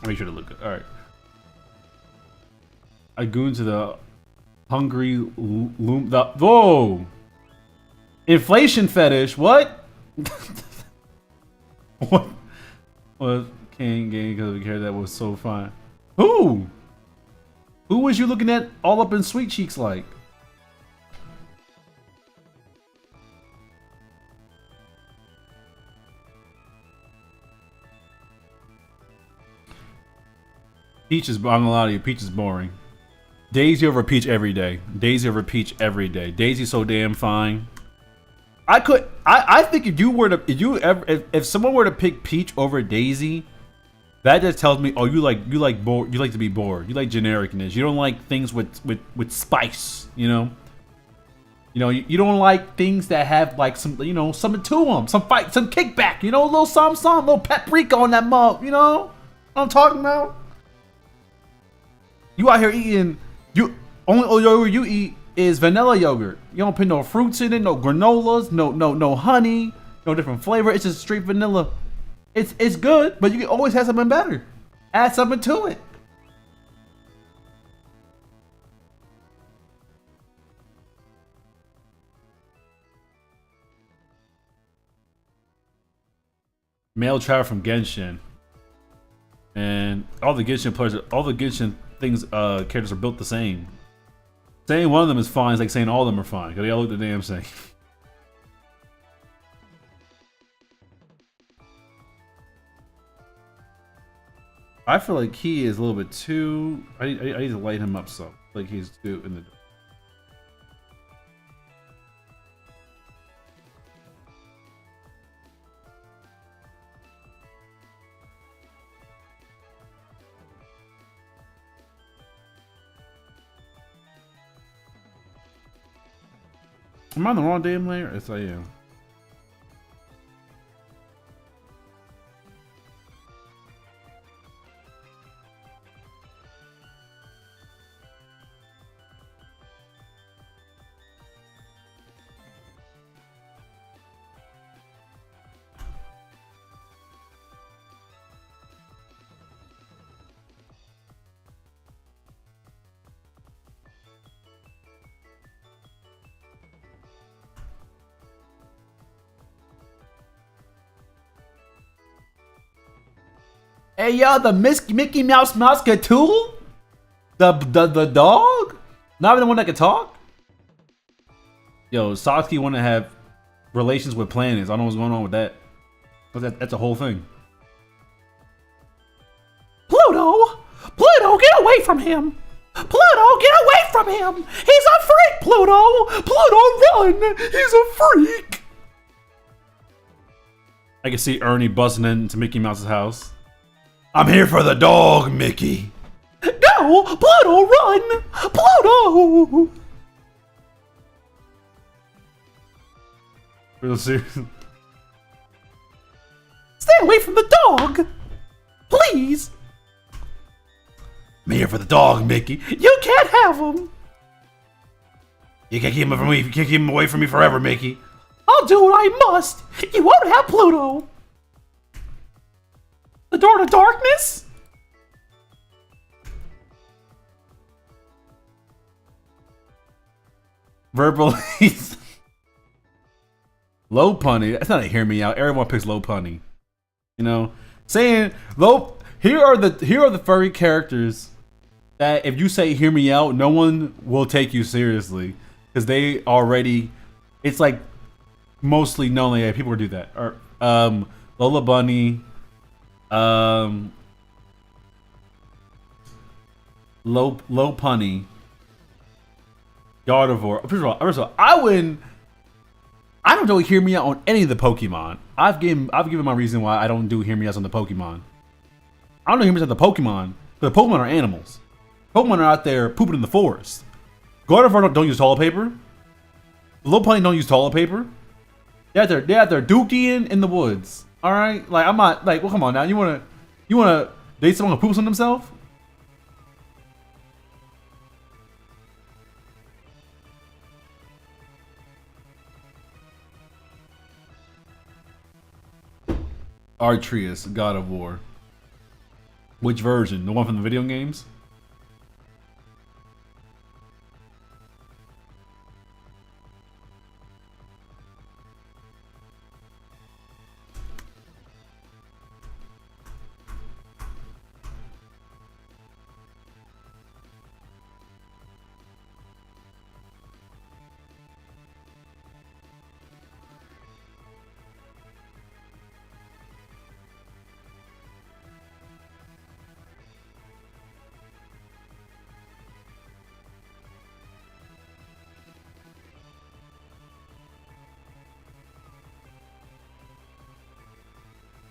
Make sure to look good. All right. I go into the hungry loom. Whoa! Inflation fetish. What? What? Well, can't gain because of hair that was so fine. Who? Who was you looking at all up in Sweet Cheeks like? Peach is, I'm gonna lie to you, Peach is boring. Daisy over Peach every day. Daisy over Peach every day. Daisy's so damn fine. I think if someone were to pick Peach over Daisy, that just tells me, oh, you like to be bored. You like genericness. You don't like things with spice, you know? You don't like things that have like some, something to them, some fight, some kickback, a little something, a little paprika on that mug, what I'm talking about? You out here eating, only yogurt you eat is vanilla yogurt. You don't put no fruits in it, no granolas, no honey, no different flavor. It's just straight vanilla. It's good, but you can always have something better. Add something to it. Male child from Genshin. And all the Genshin things, characters are built the same. Saying one of them is fine is like saying all of them are fine, because they all look the damn same. I feel like he is a little bit too. I need to light him up some. Like he's too in the. Am I on the wrong damn layer? Yes, I am. Hey yo, the Mickey Mouse Mousecatool? The dog? Not even the one that can talk? Yo, Satsuki wanna have relations with planets. I don't know what's going on with that. But that's a whole thing. Pluto! Pluto, get away from him! Pluto, get away from him! He's a freak, Pluto! Pluto, run! He's a freak! I can see Ernie busting into Mickey Mouse's house. I'm here for the dog, Mickey. No, Pluto, run! Pluto! Real serious. Stay away from the dog! Please! I'm here for the dog, Mickey. You can't have him! You can't keep him from me. You can't keep him away from me forever, Mickey. I'll do what I must. You won't have Pluto. The door to darkness? Verbal. Low punny. That's not a hear me out. Everyone picks low punny. You know, saying low. Here are the furry characters that if you say hear me out, no one will take you seriously because they already. It's like mostly known. Yeah, people will do that. Or Lola Bunny. Low punny. Gardevoir. First of all, I wouldn't. I don't do hear me out on any of the Pokemon. I've given my reason why I don't do hear me outs on the Pokemon. I don't do hear me outs on the Pokemon, but the Pokemon are animals. Pokemon are out there pooping in the forest. Gardevoir don't use toilet paper. Low punny don't use toilet paper. They're out there dookie in the woods. All right, like I'm not like, well, come on now. You wanna date someone who poops on themselves? Artreus, God of War. Which version? The one from the video games?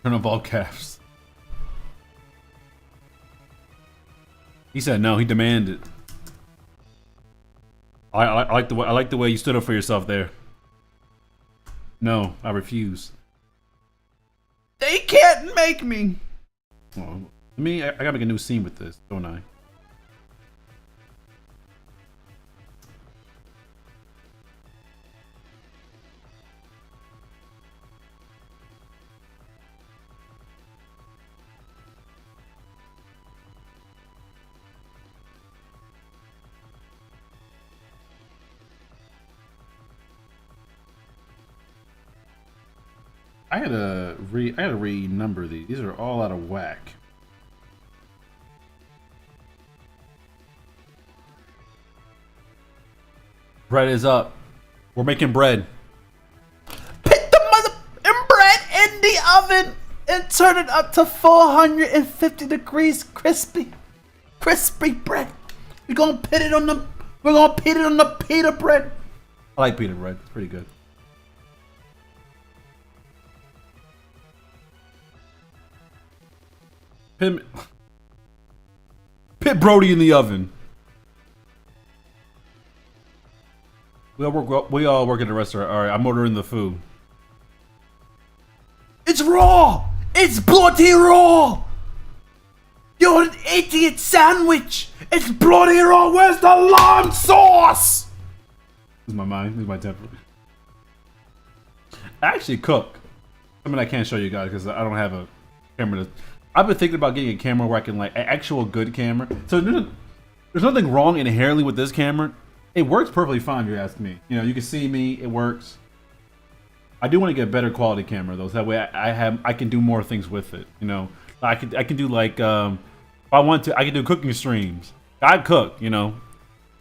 Turn up all caps. He said no. He demanded. I like the way you stood up for yourself there. No, I refuse. They can't make me. Well, I gotta make a new scene with this, don't I? I gotta renumber these. These are all out of whack. Bread is up. We're making bread. Put the mother bread in the oven and turn it up to 450 degrees crispy. Crispy bread. We're gonna put it on the pita bread. I like pita bread. It's pretty good. Put Brody in the oven. We all work in the restaurant. All right, I'm ordering the food. It's raw. It's bloody raw. You're an idiot sandwich. It's bloody raw. Where's the lime sauce? This is my mind. This is my temper. I actually cook. I mean, I can't show you guys because I don't have a camera. I've been thinking about getting a camera where I can, like, an actual good camera. So there's nothing wrong inherently with this camera. It works perfectly fine if you ask me. You know, you can see me. It works. I do want to get a better quality camera though. So that way I can do more things with it. You know, I can do like if I want to, I can do cooking streams. I cook. You know.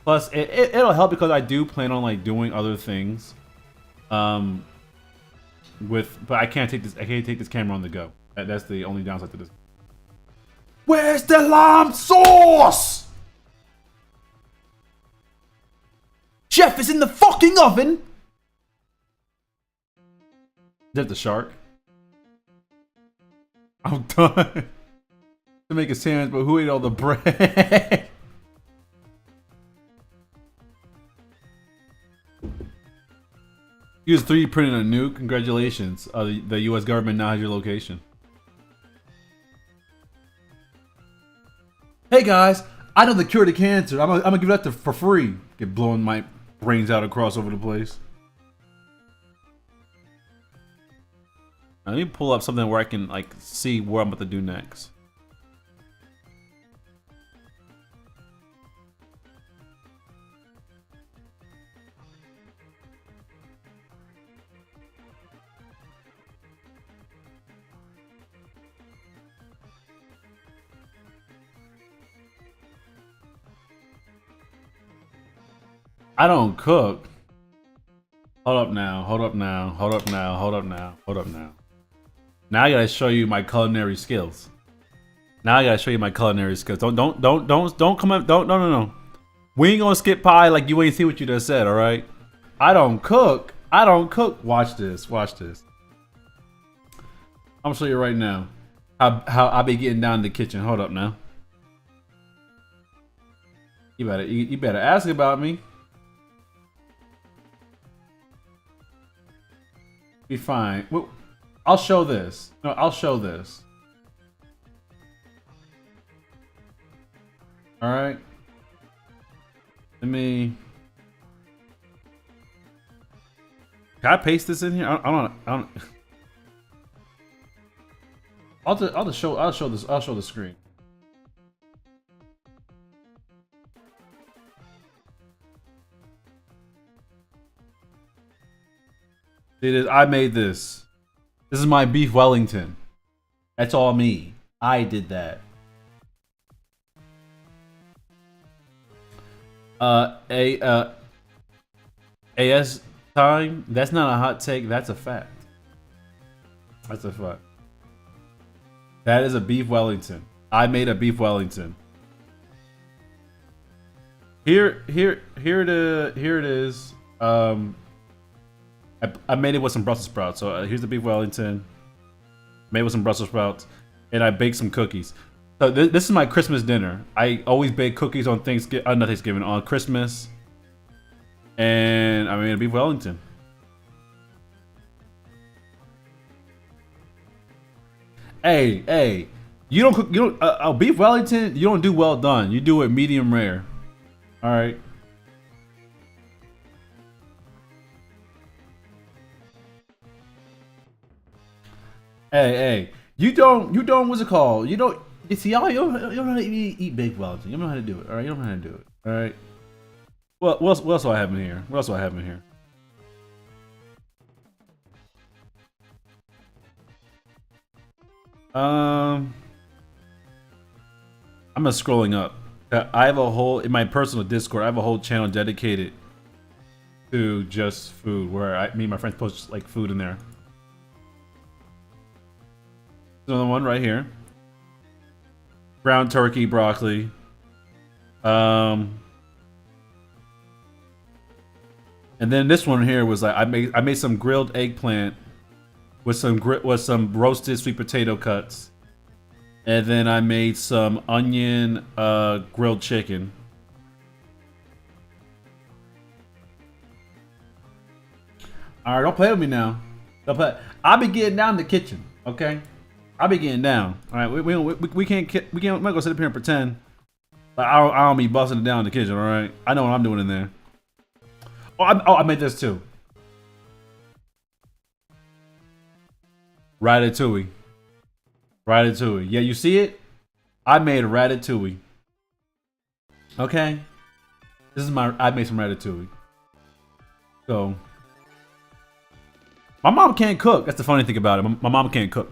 Plus, it'll help because I do plan on like doing other things. But I can't take this camera on the go. That's the only downside to this. Where's the lime sauce? Chef is in the fucking oven. Is that the shark? I'm done. To make a sandwich, but who ate all the bread? Use 3D printing a nuke. Congratulations. The U.S. government now has your location. Hey guys, I know the cure to cancer. I'm gonna give that for free. Get blowing my brains out across over the place. Now, let me pull up something where I can like see what I'm about to do next. I don't cook. Hold up now, hold up now, hold up now, hold up now, hold up now. Now I gotta show you my culinary skills. Now I gotta show you my culinary skills. Don't come up, no. We ain't gonna skip pie like you ain't see what you just said, alright? I don't cook. I don't cook. Watch this, watch this. I'm gonna show you right now how I be getting down in the kitchen. Hold up now. You better ask about me. Be fine. Well, I'll show this. No, I'll show this. All right. Let me. Can I paste this in here? I don't. I'll show this. I'll show the screen. I made this. This is my beef Wellington. That's all me. I did that. AS time. That's not a hot take. That's a fact. That's a fact. That is a beef Wellington. I made a beef Wellington. Here it is. I made it with some Brussels sprouts. So here's the beef Wellington. Made with some Brussels sprouts, and I baked some cookies. So this is my Christmas dinner. I always bake cookies on Thanksgiving, not Thanksgiving, on Christmas. And I made a beef Wellington. Hey, you don't cook. Beef Wellington. You don't do well done. You do it medium rare. All right. Hey, you don't, what's it called? You don't, you see, y'all, you don't know how to eat baked Wellington. You don't know how to do it, alright? You don't know how to do it, alright? What else do I have in here? What else do I have in here? I'm just scrolling up. I have a whole, in my personal Discord, I have a whole channel dedicated to just food, where me and my friends post like food in there. Another one right here. Ground turkey, broccoli. And then this one here was like I made some grilled eggplant with some roasted sweet potato cuts, and then I made some onion grilled chicken. All right, don't play with me now. Don't play. I be getting down in the kitchen, okay? I be getting down. All right, we can't I'm not gonna sit up here and pretend like I don't be busting it down in the kitchen. All right, I know what I'm doing in there. Oh, I made this too. Ratatouille. Ratatouille. Yeah, you see it? I made ratatouille. Okay, this is I made some ratatouille. So. My mom can't cook. That's the funny thing about it. My mom can't cook.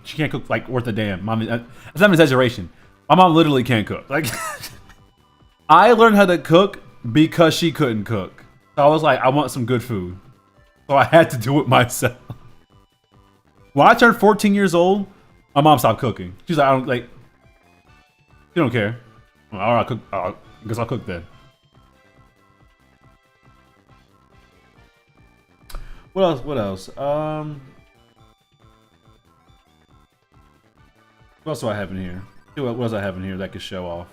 She can't cook like worth a damn. That's not an exaggeration. My mom literally can't cook. Like, I learned how to cook because she couldn't cook. So I was like, I want some good food. So I had to do it myself. When I turned 14 years old, my mom stopped cooking. She's like, I don't like. You don't care. All right, I'll cook. I guess I'll cook then. What else? What else? What else do I have in here? What else I have in here that I could show off?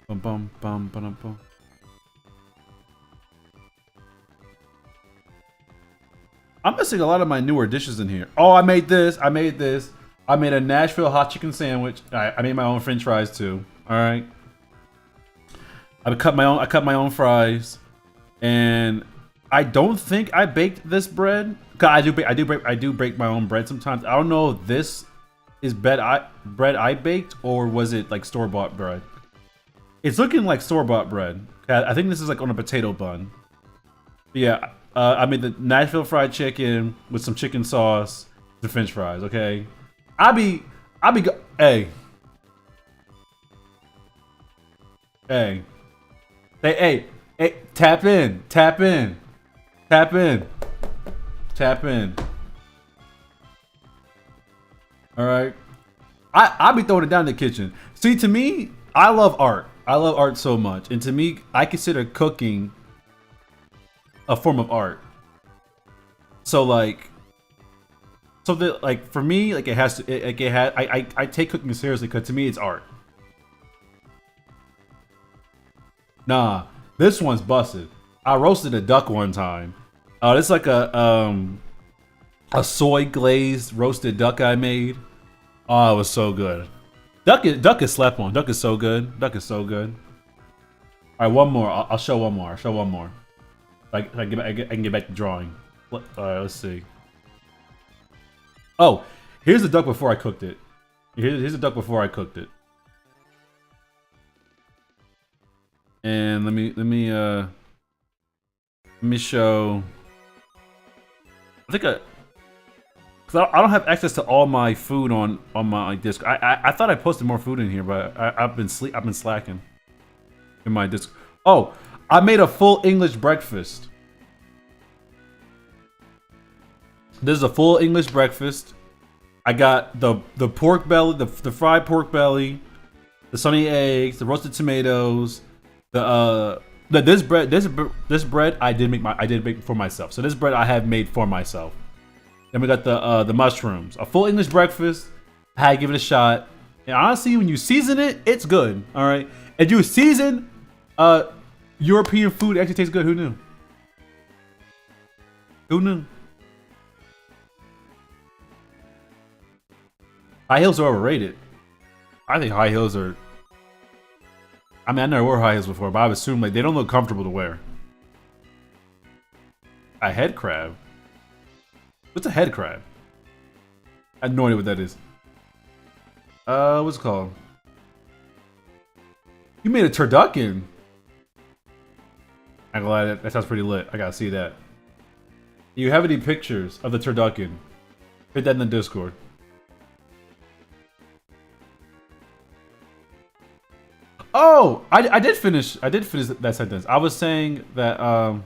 Bum bum bum bum bum. I'm missing a lot of my newer dishes in here. Oh, I made this. I made this. I made a Nashville hot chicken sandwich. I made my own French fries too. All right. I cut my own fries, and I don't think I baked this bread. Cause I do bake my own bread sometimes. I don't know if this is bread I baked or was it like store-bought bread. It's looking like store-bought bread. I think this is like on a potato bun. But yeah, I made the Nashville fried chicken with some chicken sauce, the French fries. Okay. Hey, tap in. All right, I be throwing it down in the kitchen. See, to me, I love art. I love art so much, and to me, I consider cooking a form of art. So like. So that, like, for me, like, I take cooking seriously because to me it's art. Nah, this one's busted. I roasted a duck one time. This is like a soy glazed roasted duck I made. Oh, it was so good. Duck is slept on. Duck is so good. Duck is so good. All right, one more. I'll show one more. I'll show one more. Like, I can get back to drawing. All right, let's see. Oh, here's the duck before I cooked it. Here's the duck before I cooked it. And let me show. I think cause I don't have access to all my food on my disk. I thought I posted more food in here, but I've been slacking in my disk. Oh, I made a full English breakfast. This is a full English breakfast. I got the pork belly, the fried pork belly, the sunny eggs, the roasted tomatoes, this bread I did make for myself. So this bread I have made for myself. Then we got the mushrooms. A full English breakfast. I had to give it a shot. And honestly, when you season it, it's good. All right. If you season European food, it actually tastes good. Who knew? Who knew? High heels are overrated. I think high heels are. I mean, I never wore high heels before, but I would assume like they don't look comfortable to wear. A head crab? What's a head crab? I have no idea what that is. What's it called? You made a turducken. I'm glad that sounds pretty lit. I gotta see that. Do you have any pictures of the turducken? Put that in the Discord. Oh, I did finish that sentence. I was saying that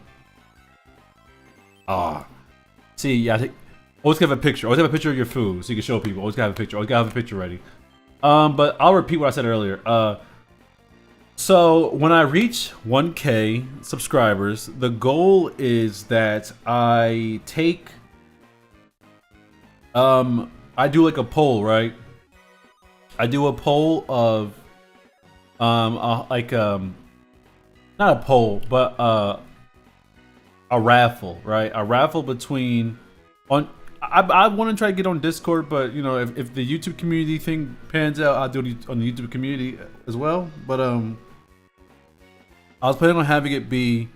see, yeah, I think always have a picture. Always have a picture of your food so you can show people. Always gotta have a picture. Always gotta have a picture ready. But I'll repeat what I said earlier. So when I reach 1K subscribers, the goal is that I take I do like a poll, right? I do a poll of not a poll, but a raffle, right? A raffle between on. I want to try to get on Discord, but you know, if the YouTube community thing pans out, I'll do it on the YouTube community as well. But I was planning on having it be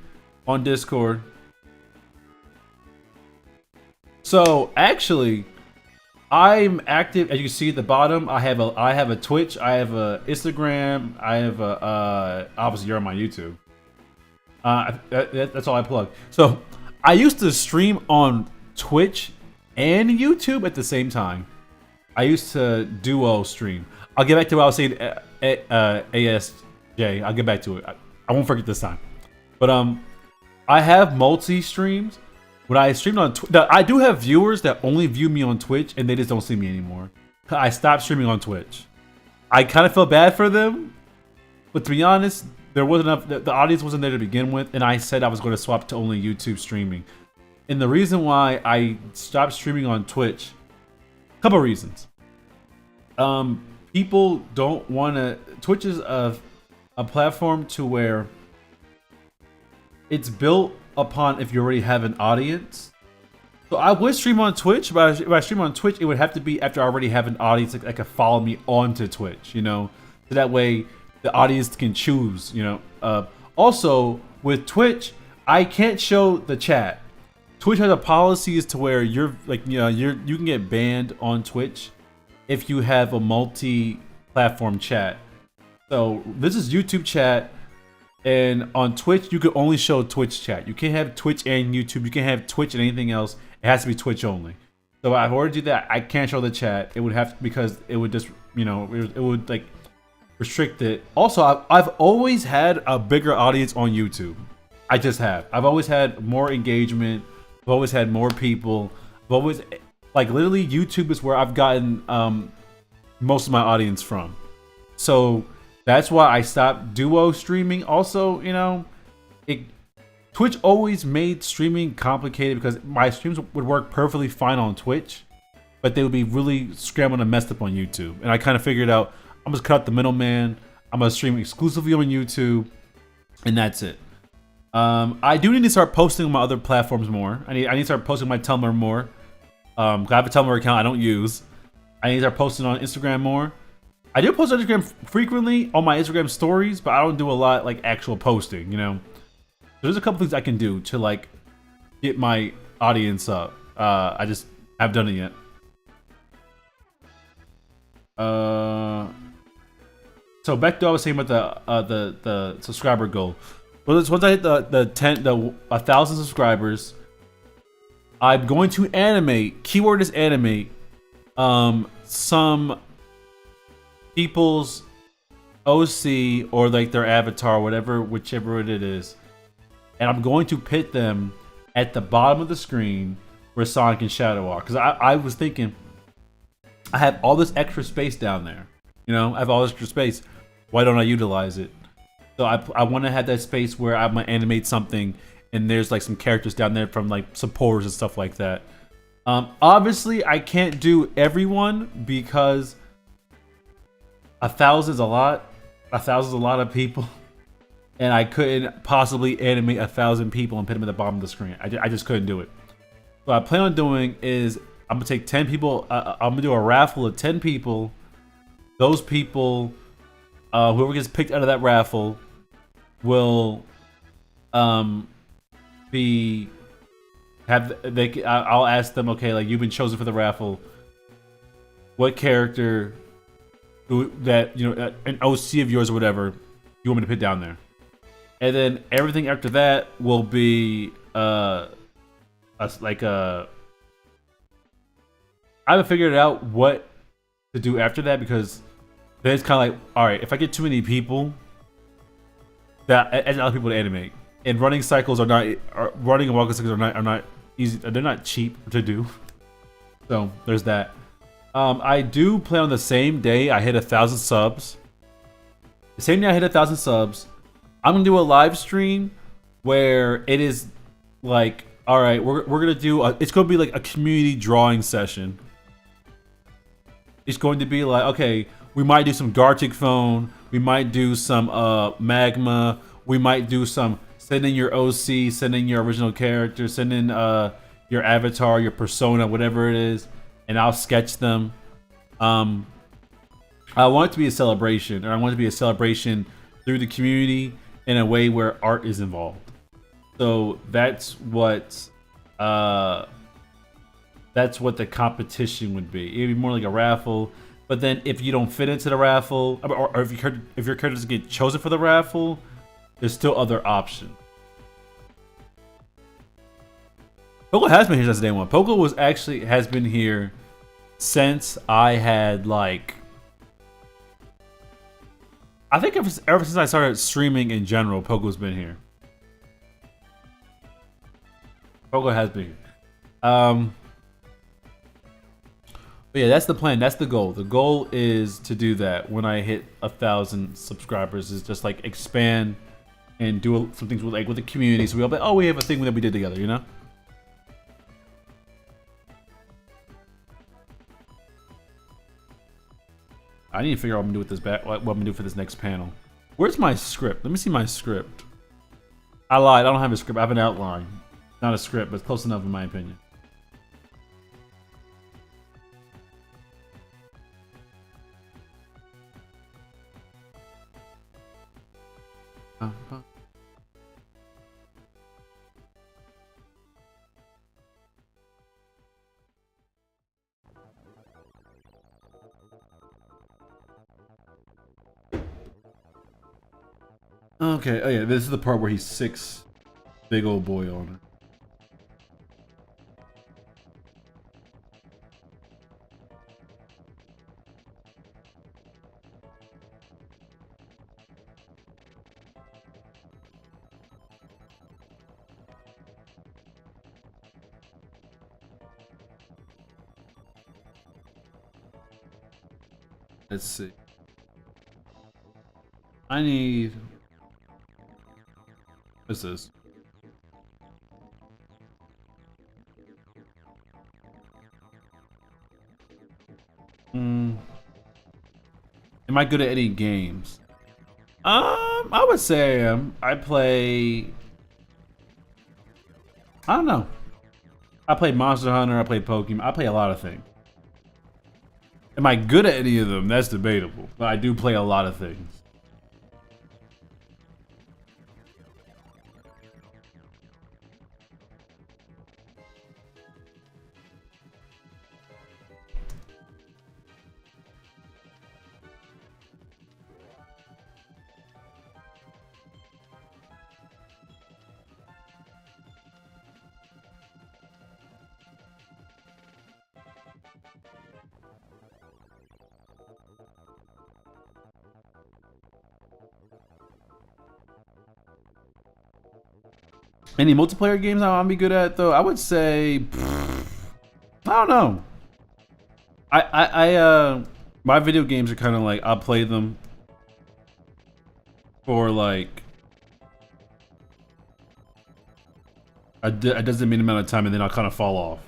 on Discord. So actually, I'm active, as you can see at the bottom. I have a Twitch, I have a Instagram, I have a obviously you're on my YouTube. That's all I plug. So I used to stream on Twitch and YouTube at the same time. I used to duo stream. I'll get back to what I was saying. ASJ. I'll get back to it. I won't forget this time. But I have multi streams. When I streamed on Twitch, I do have viewers that only view me on Twitch and they just don't see me anymore. I stopped streaming on Twitch. I kind of feel bad for them, but to be honest, there wasn't enough. The audience wasn't there to begin with, and I said I was going to swap to only YouTube streaming. And the reason why I stopped streaming on Twitch, a couple of reasons. People don't want to. Twitch is a platform to where it's built upon if you already have an audience. So I would stream on Twitch, but if I stream on Twitch, it would have to be after I already have an audience that could follow me onto Twitch, you know, so that way the audience can choose, you know. Also, with Twitch, I can't show the chat. Twitch has a policy as to where you're like, you know, you can get banned on Twitch if you have a multi-platform chat. So this is YouTube chat, and on Twitch you can only show Twitch chat. You can't have Twitch and YouTube. You can't have Twitch and anything else. It has to be Twitch only. So I've already did that. I can't show the chat. It would have to, because it would just, you know, it would like restrict it. Also, I've always had a bigger audience on YouTube. I just have. I've always had more engagement. I've always had more people. I've always, like, literally YouTube is where I've gotten most of my audience from. So that's why I stopped duo streaming. Also, you know, Twitch always made streaming complicated because my streams would work perfectly fine on Twitch, but they would be really scrambled and messed up on YouTube. And I kind of figured out, I'm just cut out the middleman. I'm gonna stream exclusively on YouTube, and that's it. I do need to start posting on my other platforms more. I need to start posting my Tumblr more. I have a Tumblr account I don't use. I need to start posting on Instagram more. I do post on Instagram frequently on my Instagram stories, but I don't do a lot like actual posting, you know. There's a couple things I can do to like get my audience up. I just haven't done it yet. So back to what I was saying about the subscriber goal. Well, once I hit the 1,000 subscribers, I'm going to animate. Keyword is animate. Some people's OC or like their avatar, whatever, whichever it is, and I'm going to pit them at the bottom of the screen where Sonic and Shadow are. Because I was thinking, I have all this extra space down there. You know, I have all this extra space. Why don't I utilize it? So I want to have that space where I'm gonna animate something, and there's like some characters down there from like supporters and stuff like that. Obviously, I can't do everyone because 1,000 is a lot. 1,000 is a lot of people, and I couldn't possibly animate 1,000 people and put them at the bottom of the screen. I just couldn't do it. What I plan on doing is I'm gonna take 10 people. I'm gonna do a raffle of 10 people. Those people, whoever gets picked out of that raffle, will I'll ask them, okay, like, you've been chosen for the raffle. What character that, you know, an OC of yours or whatever, you want me to put down there? And then everything after that will be I haven't figured out what to do after that, because then it's kind of like, all right, if I get too many people, that and other people to animate, and running cycles running and walking cycles are not easy. They're not cheap to do. So there's that. I do plan on the same day I hit 1,000 subs. The same day I hit 1,000 subs, I'm gonna do a live stream where it is like, all right, we're gonna do it's gonna be like a community drawing session. It's going to be like, okay, We might do some Gartic phone. We might do some magma. We might do some send in your OC, send in your original character, send in your avatar, your persona, whatever it is, and I'll sketch them. I want it to be a celebration, and I want it to be a celebration through the community in a way where art is involved. So that's what the competition would be. It'd be more like a raffle. But then if you don't fit into the raffle, or if your character doesn't get chosen for the raffle, there's still other options. Poco has been here since day one. Poco has been here since I had like, I think ever since I started streaming in general, Poco's been here. Poco has been here. But yeah, that's the plan. That's the goal. The goal is to do that when I hit 1,000 subscribers. Is just like expand and do some things with the community. So we all be like, oh, we have a thing that we did together, you know. I need to figure out what I'm gonna do with this what I'm gonna do for this next panel. Where's my script? Let me see my script. I lied. I don't have a script. I have an outline. Not a script, but it's close enough in my opinion. Okay, oh yeah, this is the part where he's 6 big old boy on it. Let's see. I need... What's this? Am I good at any games? I would say I am. I play... I don't know. I play Monster Hunter, I play Pokemon, I play a lot of things. Am I good at any of them? That's debatable. But I do play a lot of things. Any multiplayer games I'll be good at though? I would say, I don't know. My video games are kind of like, I'll play them for like a doesn't amount of time, and then I'll kind of fall off.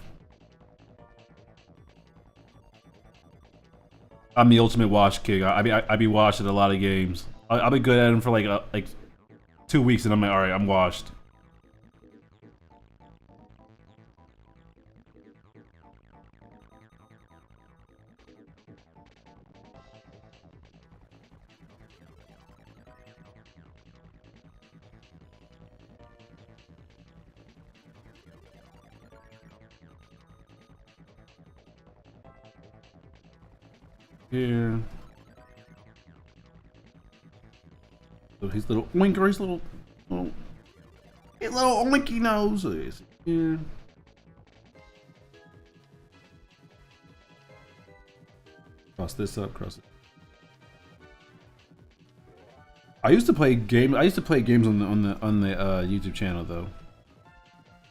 I'm the ultimate watch king. I be watching a lot of games. I'll be good at them for like 2 weeks, and I'm like, all right, I'm washed. Here. So his little oinker, his little oinky nose is here. Cross this up, cross it. I used to play games on the YouTube channel though,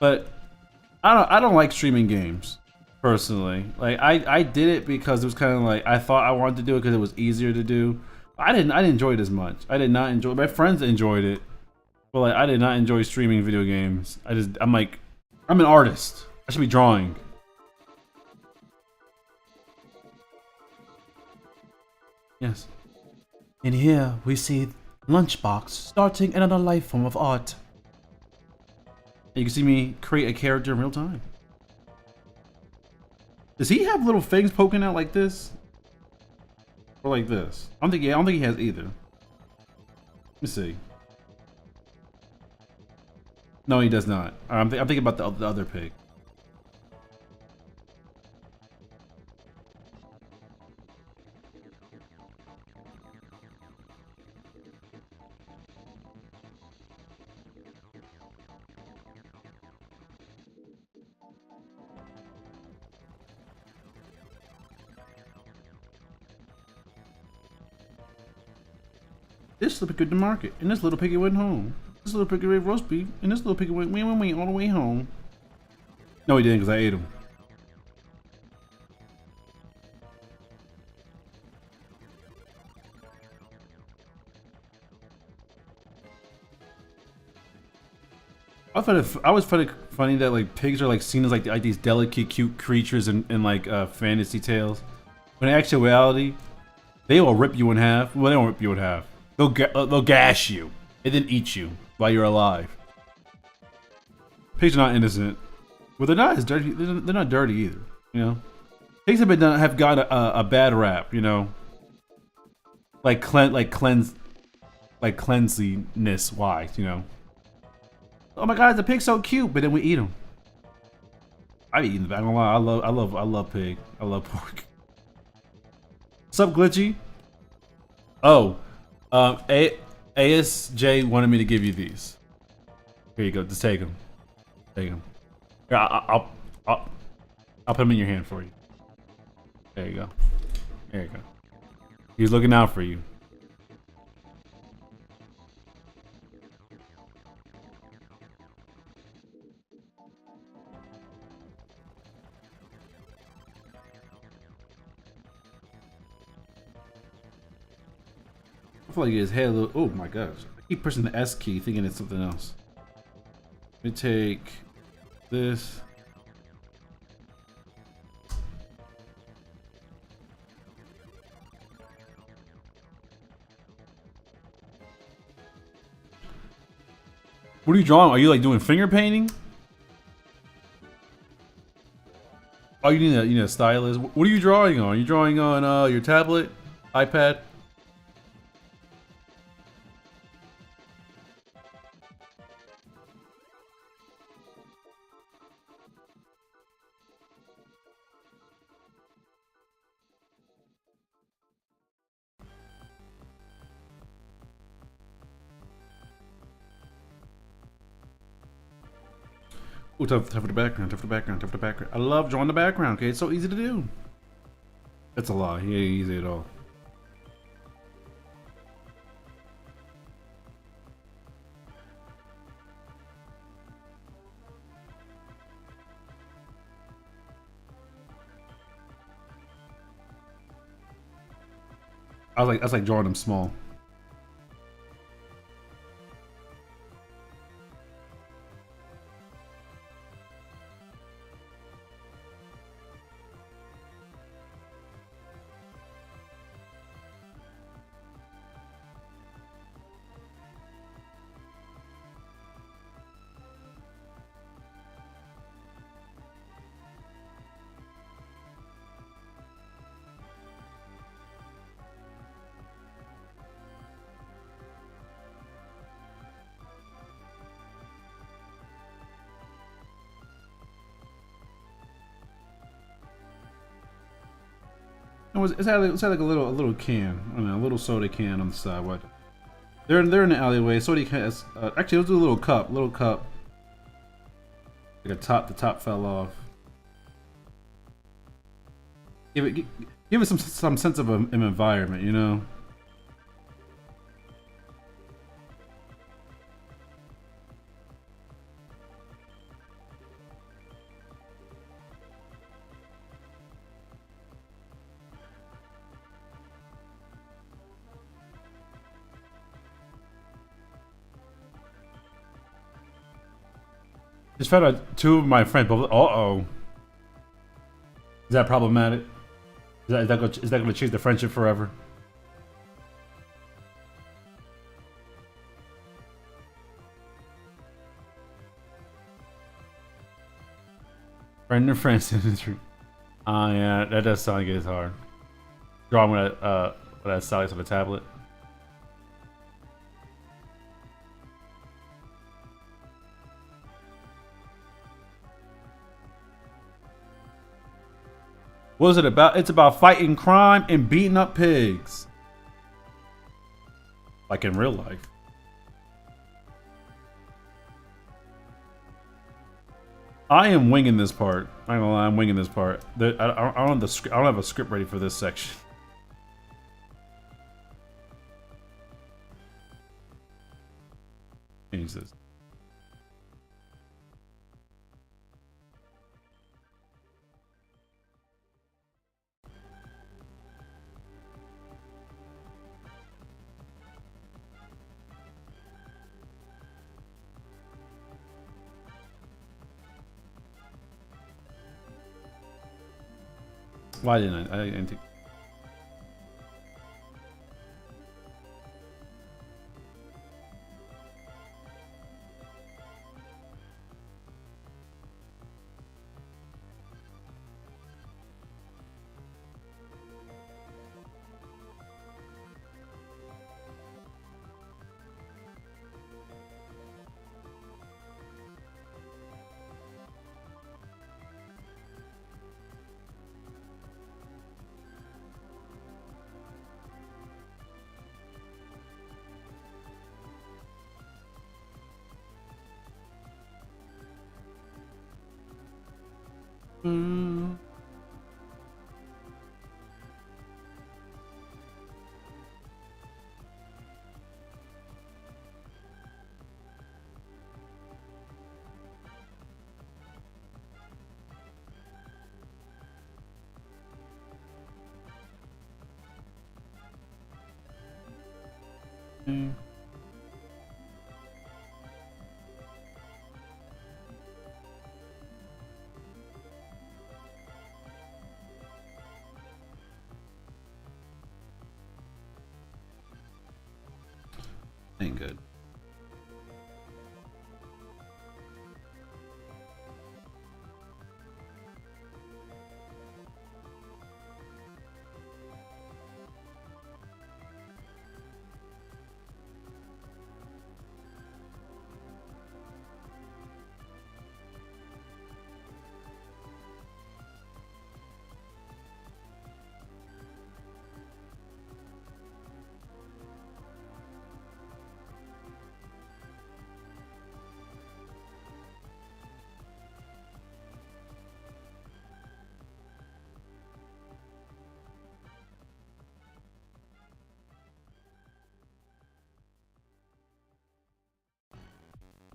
but I don't like streaming games. Personally, like I did it because it was kind of like I thought I wanted to do it because it was easier to do. I didn't enjoy it as much. I did not enjoy. My friends enjoyed it, but like I did not enjoy streaming video games. I'm like, I'm an artist. I should be drawing. Yes. In here, we see Lunchbox starting another life form of art. You can see me create a character in real time. Does he have little things poking out like this? Or like this? I don't think he has either. Let me see. No, he does not. I'm thinking about the other pig. This little pig went to market, and this little piggy went home. This little piggy ate roast beef, and this little piggy went all the way home. No, he didn't, because I ate him. I always find it funny that like pigs are like seen as like these delicate, cute creatures in like fantasy tales. When in actuality, they will rip you in half. Well, they won't rip you in half. They'll gash you and then eat you while you're alive. Pigs are not innocent. Well, they're not as dirty. They're not dirty either. You know, pigs have got a bad rap. You know, like cleanliness wise. You know. Oh my God, the pig's so cute, but then we eat them. I eat them. I don't lie. I love pig. I love pork. What's up, Glitchy? Oh. ASJ wanted me to give you these. Here you go. Just take them. Take them. Here, I'll put them in your hand for you. There you go. There you go. He's looking out for you. I feel like his head a little. Oh my gosh. I keep pressing the S key thinking it's something else. Let me take this. What are you drawing? Are you like doing finger painting? Oh, you need a stylus. What are you drawing on? Are you drawing on your tablet, iPad? Ooh, tough for the background, tough for the background, tough for the background. I love drawing the background, okay? It's so easy to do. That's a lie. He ain't easy at all. I was like drawing them small. It's had like a little can, I mean, a little soda can on the side. What? They're in the alleyway. Soda can. Actually, let's do a little cup. Like the top fell off. Give it some sense of an environment, you know. Just found out two of my friends. Uh-oh. Is that problematic? Is that going to change the friendship forever? Friend and friends imagery. Yeah, that does sound like it's hard. Drawing with that size of a tablet. What is it about? It's about fighting crime and beating up pigs. Like in real life. I am winging this part. I ain't gonna lie, I'm winging this part. I don't have the script. I don't have a script ready for this section. Change this. Why didn't I? I didn't think. Mm. Mm. Ain't good.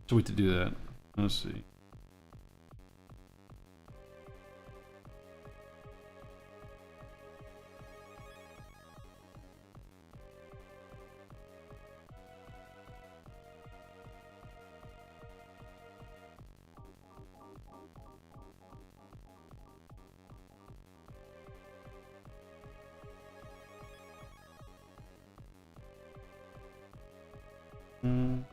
So wait to do that. Let's see. Mm.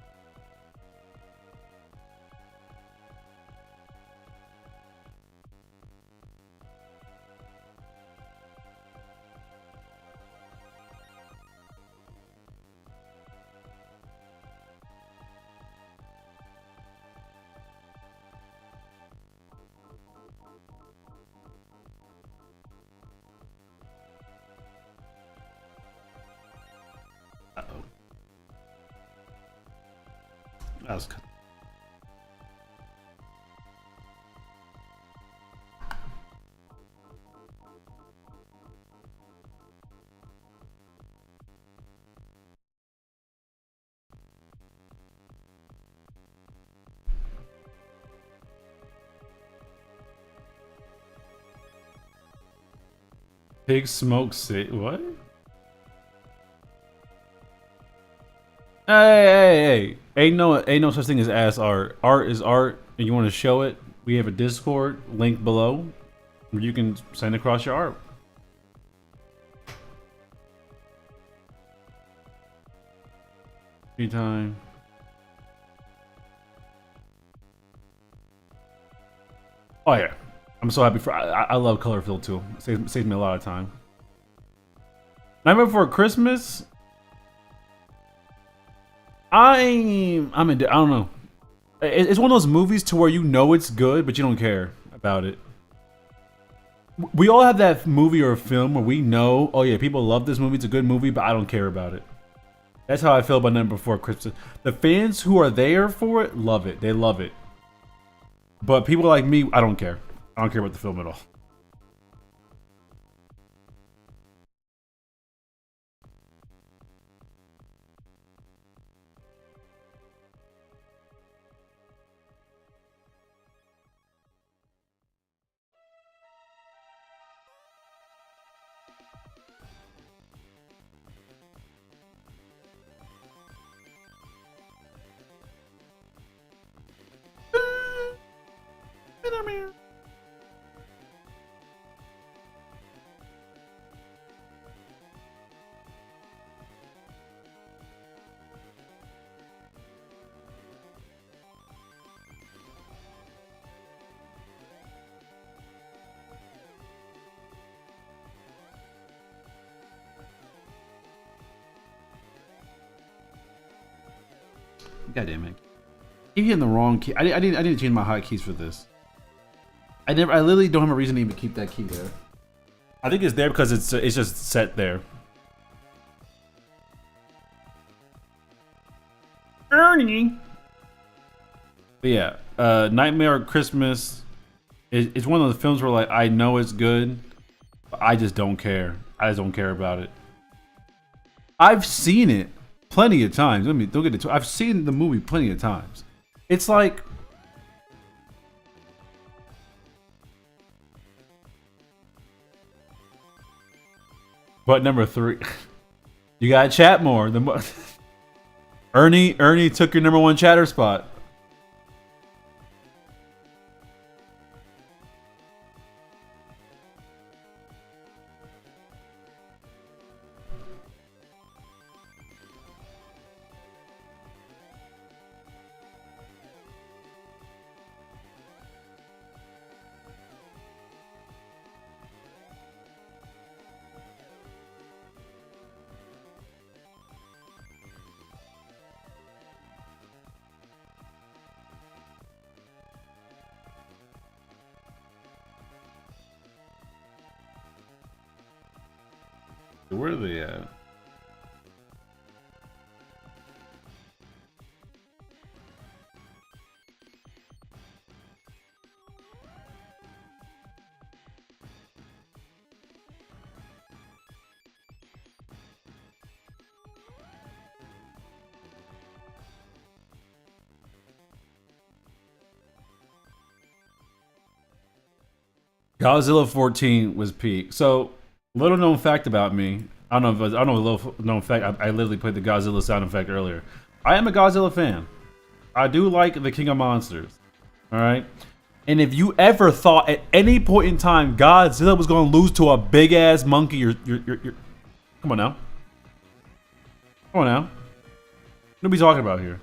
Uh-oh. That was good. Pig smoke sit. What? Hey. Ain't no such thing as art. Art is art, and you want to show it. We have a Discord link below where you can send across your art. Free time. Oh yeah. I'm so happy for. I love color fill too. Saves me a lot of time. Nightmare Before Christmas. I'm in. I don't know. It's one of those movies to where you know it's good, but you don't care about it. We all have that movie or film where we know, oh yeah, people love this movie. It's a good movie, but I don't care about it. That's how I feel about Nightmare Before Christmas. The fans who are there for it love it. They love it. But people like me, I don't care. I don't care about the film at all. God damn it! Keep hitting the wrong key. I didn't change my hotkeys for this. I literally don't have a reason to even keep that key there. I think it's there because it's just set there. Ernie. But yeah, Nightmare Christmas is one of those films where like I know it's good, but I just don't care. I just don't care about it. I've seen it plenty of times. Don't get it too. I've seen the movie plenty of times. It's like but number 3. You gotta chat more. Ernie took your #1 chatter spot. Where are they at? Godzilla 14 was peak. So, little known fact about me. I don't know a little known fact. I literally played the Godzilla sound effect earlier. I am a Godzilla fan. I do like the King of Monsters. All right. And if you ever thought at any point in time Godzilla was going to lose to a big ass monkey, you're come on now. Come on now. What are we talking about here?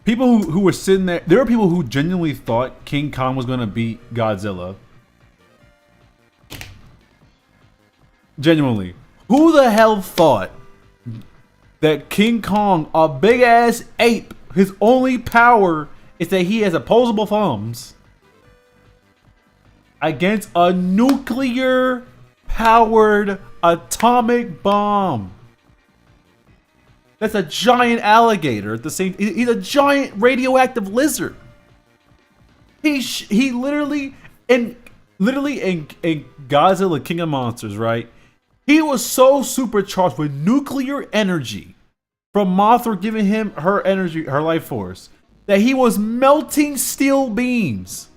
People who were sitting there. There were people who genuinely thought King Kong was going to beat Godzilla. Genuinely. Who the hell thought that King Kong, a big ass ape, his only power is that he has opposable thumbs against a nuclear powered atomic bomb? That's a giant alligator at the same. He's a giant radioactive lizard. He literally in Godzilla King of Monsters, right? He was so supercharged with nuclear energy from Mothra giving him her energy, her life force, that he was melting steel beams.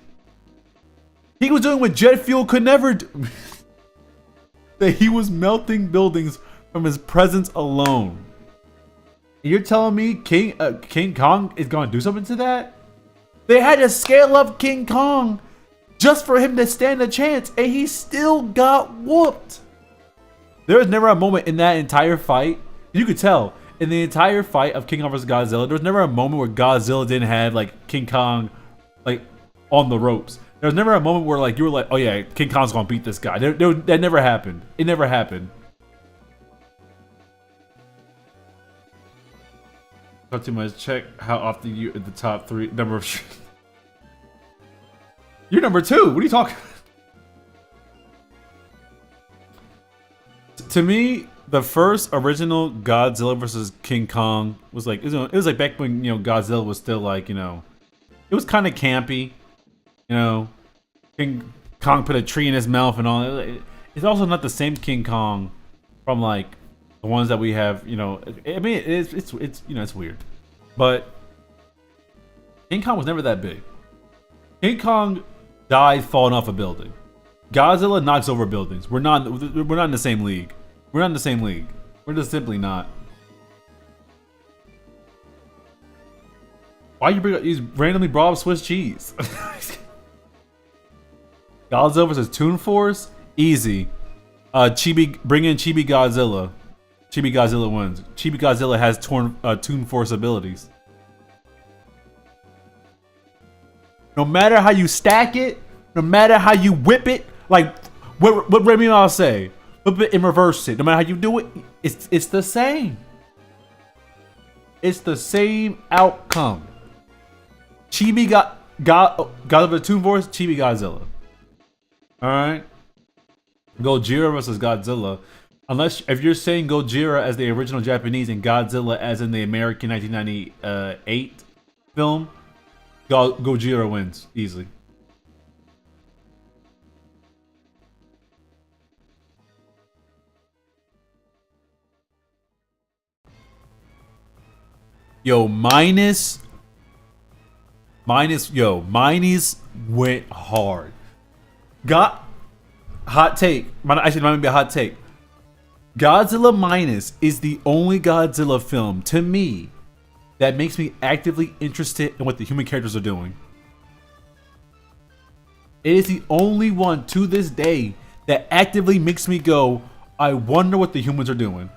He was doing what jet fuel could never do. That he was melting buildings from his presence alone. And you're telling me King Kong is going to do something to that? They had to scale up King Kong just for him to stand a chance, and he still got whooped. There was never a moment in that entire fight, you could tell, in the entire fight of King Kong vs. Godzilla, there was never a moment where Godzilla didn't have like King Kong like on the ropes. There's never a moment where like you were like, oh yeah, King Kong's gonna beat this guy. That never happened. It never happened. Not too much. Check how often you at the top 3 number of. You're number 2. What are you talking? To me, the first original Godzilla versus King Kong was like it was like back when Godzilla was still like it was kind of campy, King Kong put a tree in his mouth and all. It's also not the same King Kong from like the ones that we have. I mean it's it's weird, but King Kong was never that big. King Kong died falling off a building. Godzilla knocks over buildings. We're not in the same league. We're not in the same league. We're just simply not. Why you bring up these randomly brought up Swiss cheese? Godzilla versus Toon Force? Easy. Bring in Chibi Godzilla. Chibi Godzilla wins. Chibi Godzilla has Toon Force abilities. No matter how you stack it, no matter how you whip it, like what Remy I'll say, whip it and reverse it. No matter how you do it, it's the same. It's the same outcome. Chibi Godzilla Toon Force, Chibi Godzilla. Alright? Gojira versus Godzilla. Unless if you're saying Gojira as the original Japanese and Godzilla as in the American 1998 film, Gojira wins easily. Yo, minus went hard. Got hot take. Actually, might be a hot take. Godzilla Minus is the only Godzilla film to me that makes me actively interested in what the human characters are doing. It is the only one to this day that actively makes me go, I wonder what the humans are doing.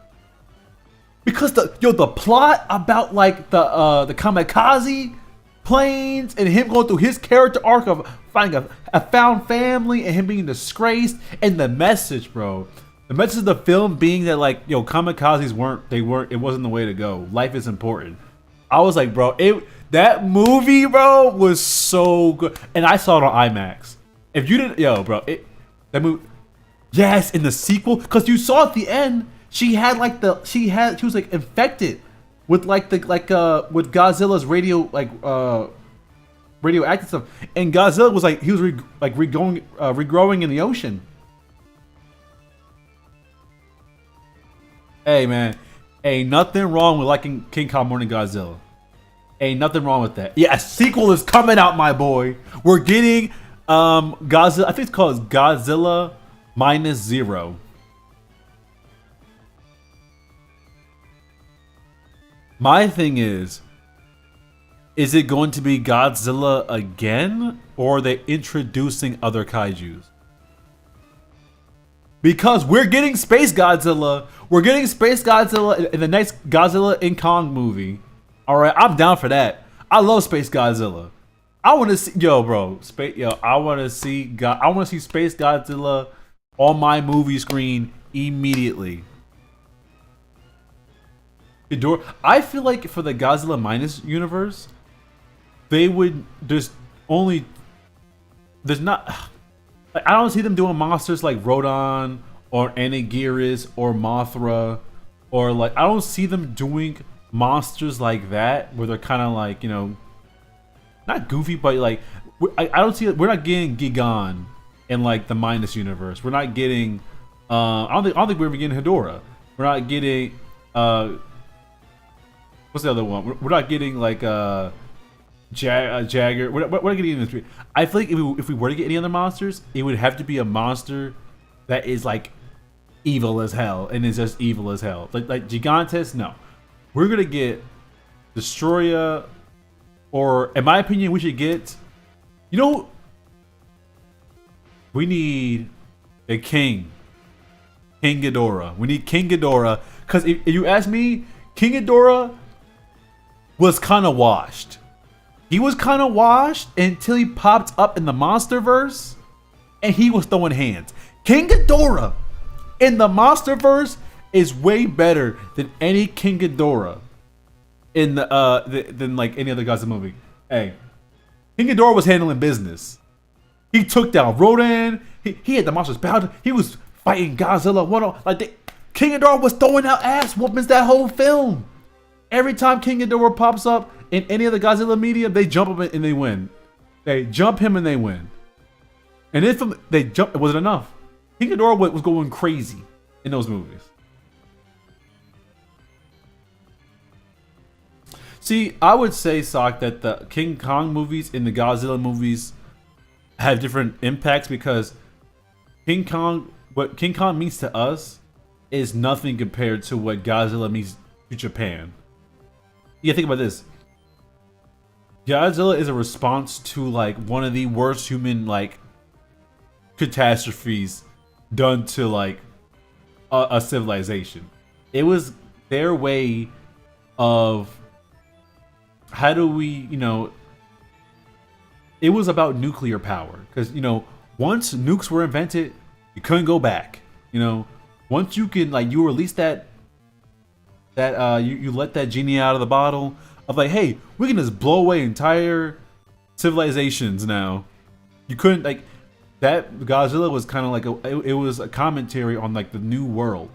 Because the plot about like the kamikaze planes and him going through his character arc of finding a found family and him being disgraced, and the message, bro. The message of the film being that like, kamikazes it wasn't the way to go. Life is important. I was like, bro, that movie, bro, was so good. And I saw it on IMAX. If you didn't, that movie, yes, in the sequel, because you saw at the end, she was like infected with with Godzilla's radioactive stuff, and Godzilla was like regrowing in the ocean. Hey man, ain't nothing wrong with liking King Kong more than Godzilla. Ain't nothing wrong with that. Yeah, a sequel is coming out, my boy. We're getting Godzilla. I think it's called Godzilla Minus Zero. My thing is it going to be Godzilla again, or are they introducing other kaijus? Because we're getting Space Godzilla. We're getting Space Godzilla in the next Godzilla and Kong movie. Alright, I'm down for that. I love Space Godzilla. I want to see, I want to see Space Godzilla on my movie screen immediately. I feel like for the Godzilla Minus universe, they would just only. There's not. I don't see them doing monsters like Rodon or Anagiris or Mothra, or like I don't see them doing monsters like that where they're kind of like not goofy, but like I don't see. We're not getting Gigan in like the Minus universe. We're not getting. I don't think we're ever getting Hedorah. We're not getting. What's the other one? We're not getting like Jagger. We're not getting any of this. I feel like if we were to get any other monsters, it would have to be a monster that is like evil as hell and is just evil as hell. Like Gigantes, no. We're gonna get Destroyer, or in my opinion, we should get. We need a King Ghidorah. We need King Ghidorah, because if you ask me, King Ghidorah was kind of washed. he was kind of washed until he popped up in the MonsterVerse, and he was throwing hands. King Ghidorah in the MonsterVerse is way better than any King Ghidorah in than like any other Godzilla movie. Hey, King Ghidorah was handling business. He took down Rodan. He had the monsters bound. He was fighting Godzilla one on like King Ghidorah was throwing out ass whoopings that whole film. Every time King Ghidorah pops up in any of the Godzilla media, they jump him and they win. They jump him and they win. And if they jump, it wasn't enough. King Ghidorah was going crazy in those movies. See, I would say, Sock, that the King Kong movies and the Godzilla movies have different impacts because what King Kong means to us is nothing compared to what Godzilla means to Japan. Yeah, think about this. Godzilla is a response to like one of the worst human like catastrophes done to like a civilization. It was their way of how do we, it was about nuclear power because once nukes were invented, you couldn't go back. Once you can you release that you let that genie out of the bottle of like, hey, we can just blow away entire civilizations now. You couldn't that. Godzilla was kind of like it was a commentary on like the new world.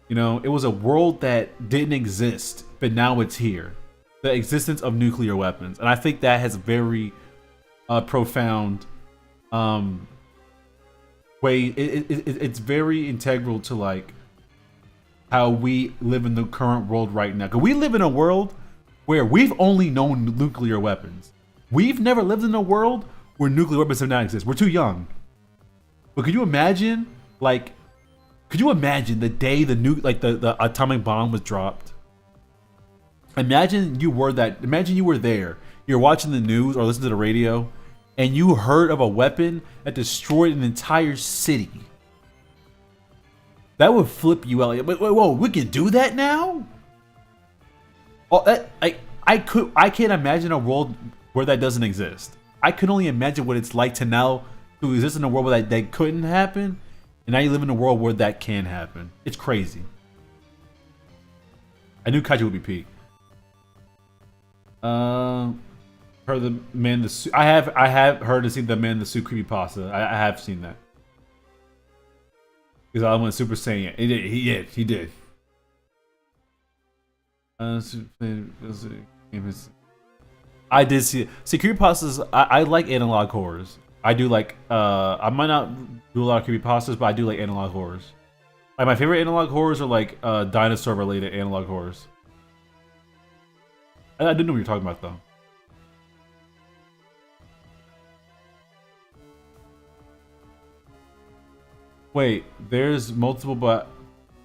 It was a world that didn't exist, but now it's here. The existence of nuclear weapons, and I think that has very profound way. It's very integral to like how we live in the current world right now. Because we live in a world where we've only known nuclear weapons. We've never lived in a world where nuclear weapons have not exist. We're too young. But could you imagine, the day the atomic bomb was dropped? Imagine you were there. You're watching the news or listening to the radio, and you heard of a weapon that destroyed an entire city. That would flip you out. Wait, whoa, we can do that now? Oh, I can't imagine a world where that doesn't exist. I can only imagine what it's like to now to exist in a world where that couldn't happen, and now you live in a world where that can happen. It's crazy. I knew Kaiju would be peak. Heard the Man in the Suit. I have heard and seen the Man in the Suit creepypasta. I have seen that. Because I went Super Saiyan. He did. I did see it. See, creepypastas. I like analog horrors. I do like. I might not do a lot of creepypastas, but I do like analog horrors. Like my favorite analog horrors are like dinosaur related analog horrors. I didn't know what you were talking about though. Wait, there's multiple, but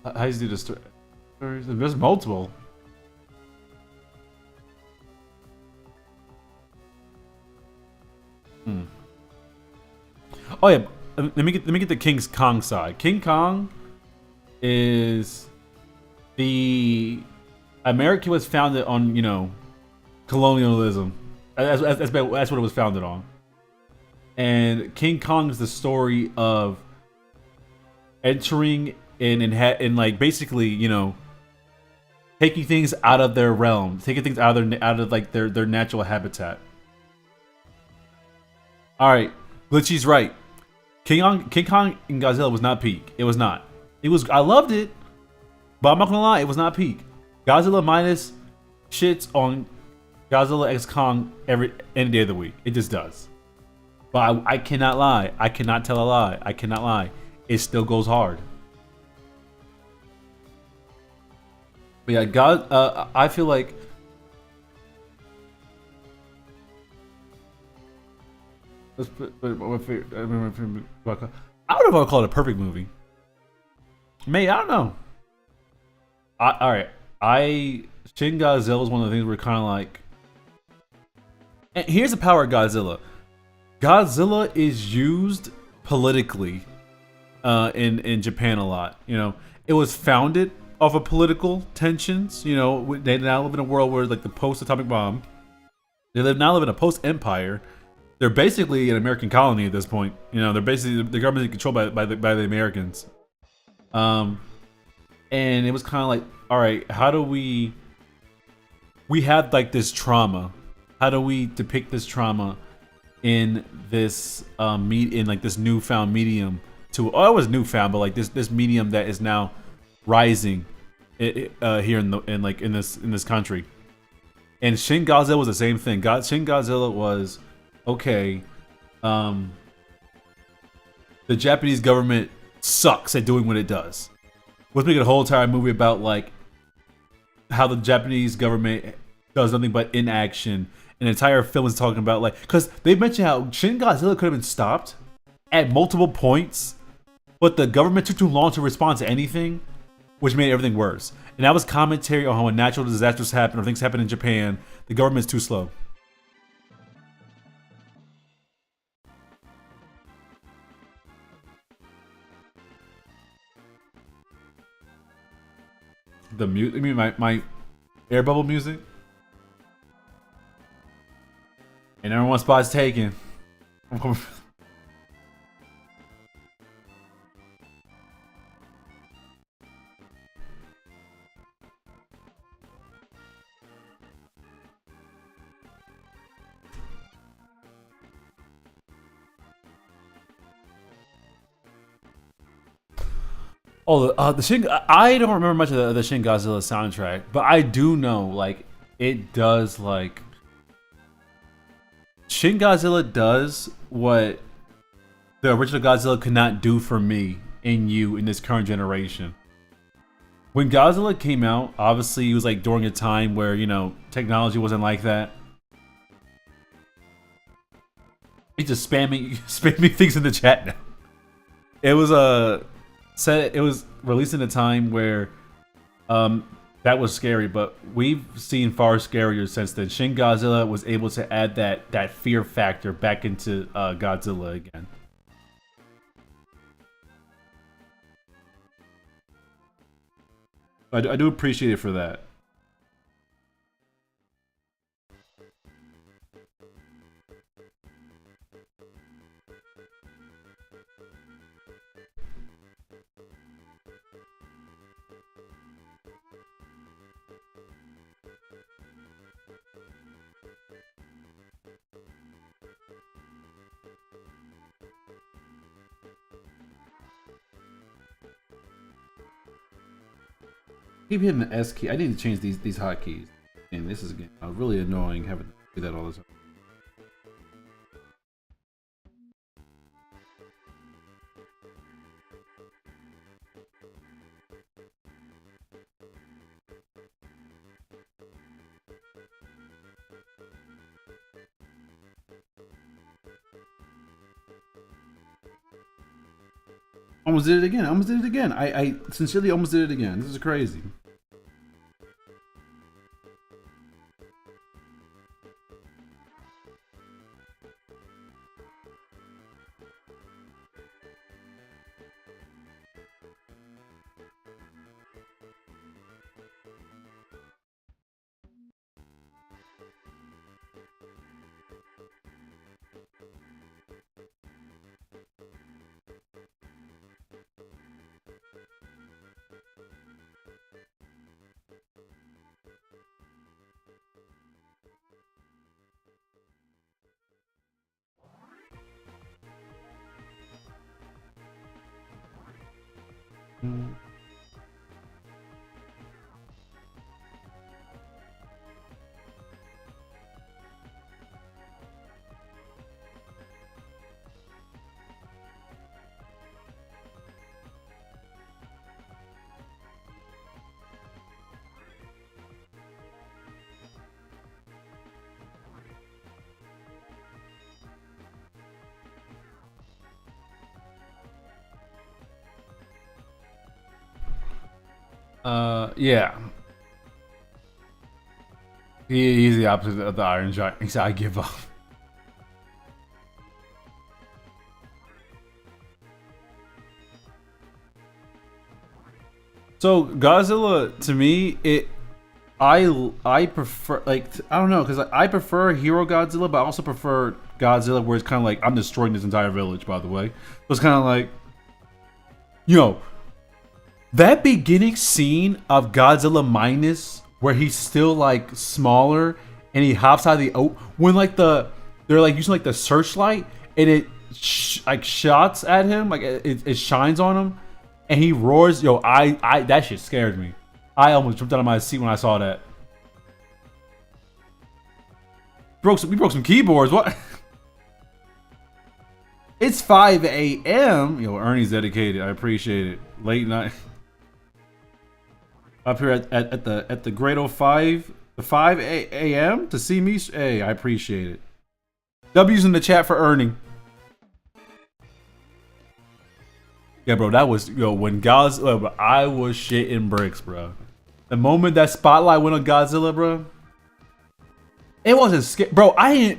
how do you do the story? There's multiple. Oh yeah, let me get the King Kong side. King Kong is America was founded on colonialism. That's what it was founded on. And King Kong is the story of entering in and like basically taking things out of their realm, taking things out of like their natural habitat. All right, Glitchy's right. King Kong and Godzilla was not peak. It was not. It was. I loved it, but I'm not gonna lie, it was not peak. Godzilla minus shits on Godzilla X Kong any day of the week. It just does. But I cannot lie. I cannot tell a lie. I cannot lie. It still goes hard. But yeah, I feel like let's put my favorite. I don't know if I'll call it a perfect movie. I don't know. All right. Shin Godzilla is one of the things we're kind of like. And here's the power of Godzilla. Godzilla is used politically in Japan a lot. It was founded off of political tensions. They now live in a world where like the post-atomic bomb, They now live in a post-empire. They're basically an American colony at this point. You know, they're basically the government is controlled by the Americans. And it was kind of like, all right, how do we have like this trauma? How do we depict this trauma in this in like this newfound medium to it was newfound, but like this medium that is now rising here in this country. And Shin Godzilla was the same thing. Shin Godzilla was okay. The Japanese government sucks at doing what it does. Let's make a whole entire movie about like how the Japanese government does nothing but inaction. An entire film is talking about like because they mentioned how Shin Godzilla could have been stopped at multiple points, but the government took too long to respond to anything, which made everything worse. And that was commentary on how when natural disasters happen or things happen in Japan, the government's too slow. The mute? You mean my air bubble music? And everyone's spot's taken. Oh, the Shin. I don't remember much of the Shin Godzilla soundtrack, but I do know like it does like Shin Godzilla does what the original Godzilla could not do for me and you in this current generation. When Godzilla came out, obviously it was like during a time where technology wasn't like that. He's just spamming things in the chat now. It was it was released in a time where that was scary, but we've seen far scarier since then. Shin Godzilla was able to add that fear factor back into Godzilla again. I do appreciate it for that. Keep hitting the S key. I need to change these hotkeys. And this is again really annoying having to do that all the time. Almost did it again. I sincerely almost did it again. This is crazy. Yeah. He's the opposite of the Iron Giant. He said, I give up. So Godzilla, to me, I prefer like I don't know because I prefer Hero Godzilla, but I also prefer Godzilla where it's kind of like I'm destroying this entire village. By the way, so it's kind of like, that beginning scene of Godzilla minus where he's still like smaller and he hops out of the when like they're like using like the searchlight and it like shots at him, like it shines on him and he roars. I that shit scared me. I almost jumped out of my seat when I saw that. We broke some keyboards. What? It's 5 a.m. Yo, Ernie's dedicated. I appreciate it. Late night. Up here at the Great 05, the 5 a.m. to see me. Hey, I appreciate it. W's in the chat for Ernie. Yeah, bro, that was when Godzilla. I was shitting bricks, bro. The moment that spotlight went on Godzilla, bro, it wasn't scary, bro. I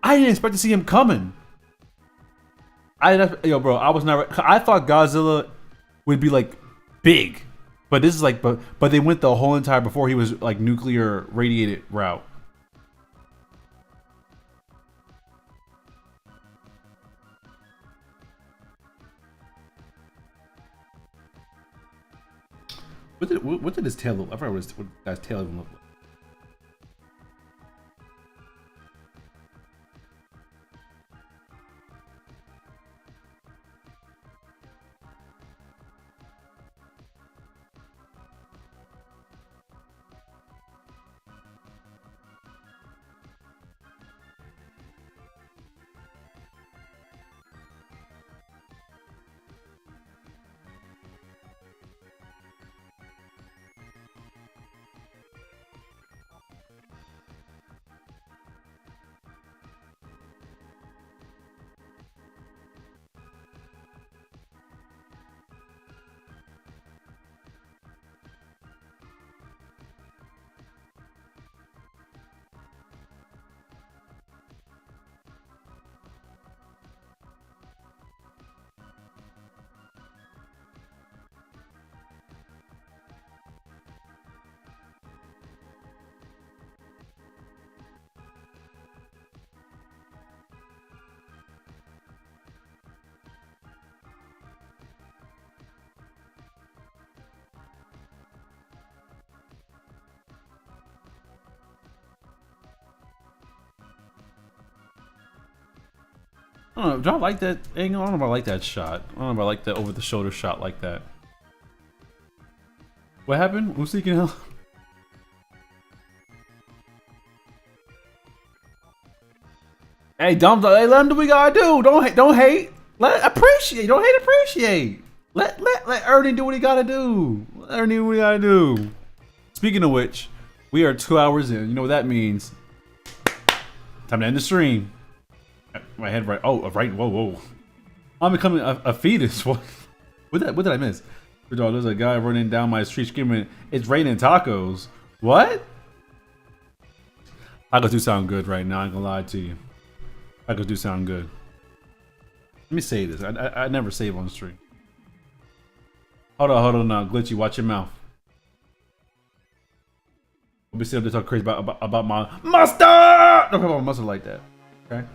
didn't expect to see him coming. Bro, I was never. I thought Godzilla would be like big, but this is like, but they went the whole entire before he was like nuclear radiated route. What did his tail look like? I forgot what that tail even looked like. I don't know. Do I like that angle? I don't know if I like that shot. I don't know if I like that over the shoulder shot like that. What happened? Who's seeking help? Hey, dumb. Hey, let him do what we gotta do. Don't hate. Let appreciate. Don't hate. Appreciate. Let Ernie do what he gotta do. Let Ernie do what he gotta do. Speaking of which, we are 2 hours in. You know what that means? Time to end the stream. My head right. Oh, right. Whoa. I'm becoming a fetus. What? What did I miss? There's a guy running down my street screaming, "It's raining tacos." What? Tacos do sound good right now. I ain't gonna lie to you. Tacos do sound good. Let me say this. I never save on stream. Hold on now. Glitchy, watch your mouth. We'll be sitting up there talking crazy about my mustard. Don't talk about mustard like that. Okay.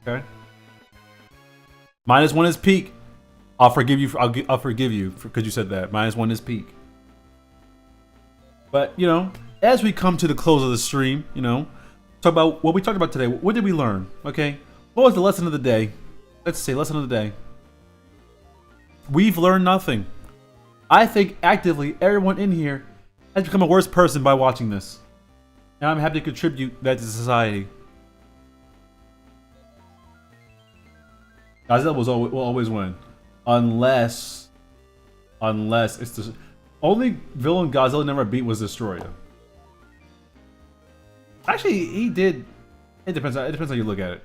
Okay. -1 is peak. I'll forgive you. I'll forgive you because you said that. -1 is peak. But as we come to the close of the stream, talk about what we talked about today. What did we learn? Okay. What was the lesson of the day? Let's say lesson of the day. We've learned nothing. I think actively everyone in here has become a worse person by watching this, and I'm happy to contribute that to society. Godzilla will always win, unless it's the only villain Godzilla never beat was Destroyer. Actually, he did. It depends. It depends how you look at it.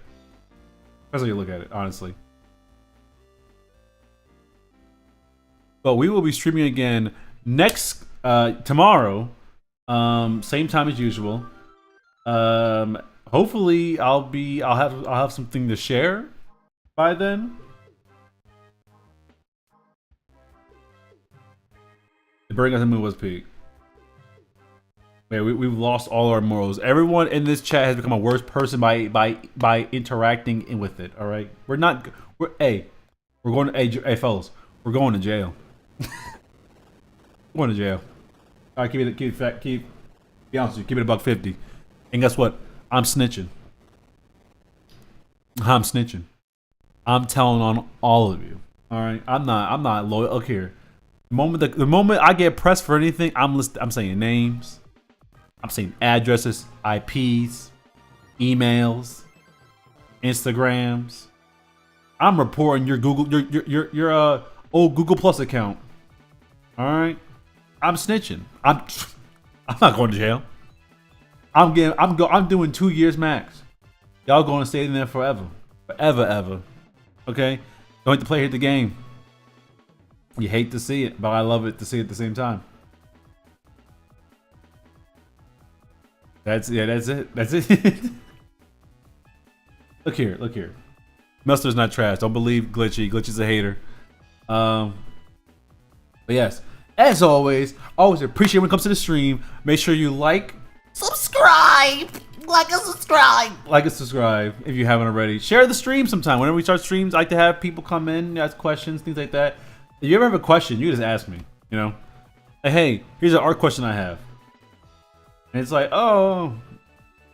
Depends how you look at it, honestly. But we will be streaming again next tomorrow, same time as usual. Hopefully, I'll have something to share by then. The Bring Us the Moon was peak. Man, we've lost all our morals. Everyone in this chat has become a worse person by interacting with it. All right, we're not. We're going to. Hey, fellas, we're going to jail. We're going to jail. All right, be honest with you, keep it $1.50. And guess what? I'm snitching. I'm snitching. I'm telling on all of you. All right, I'm not loyal. Look here. The moment I get pressed for anything, I'm saying names. I'm saying addresses, IPs, emails, Instagrams. I'm reporting your your old Google Plus account. All right, I'm snitching. I'm not going to jail. I'm doing 2 years max. Y'all going to stay in there forever, ever. Okay, don't have to hate the game. You hate to see it, but I love it to see it at the same time. That's it. Look here. Melster's not trash. Don't believe Glitchy. Glitchy's a hater. But yes, as always appreciate when it comes to the stream. Make sure you Subscribe. Like and subscribe. If you haven't already. Share the stream sometime. Whenever we start streams, I like to have people come in, ask questions, things like that. If you ever have a question, you just ask me. You know, hey, here's an art question I have. And it's like,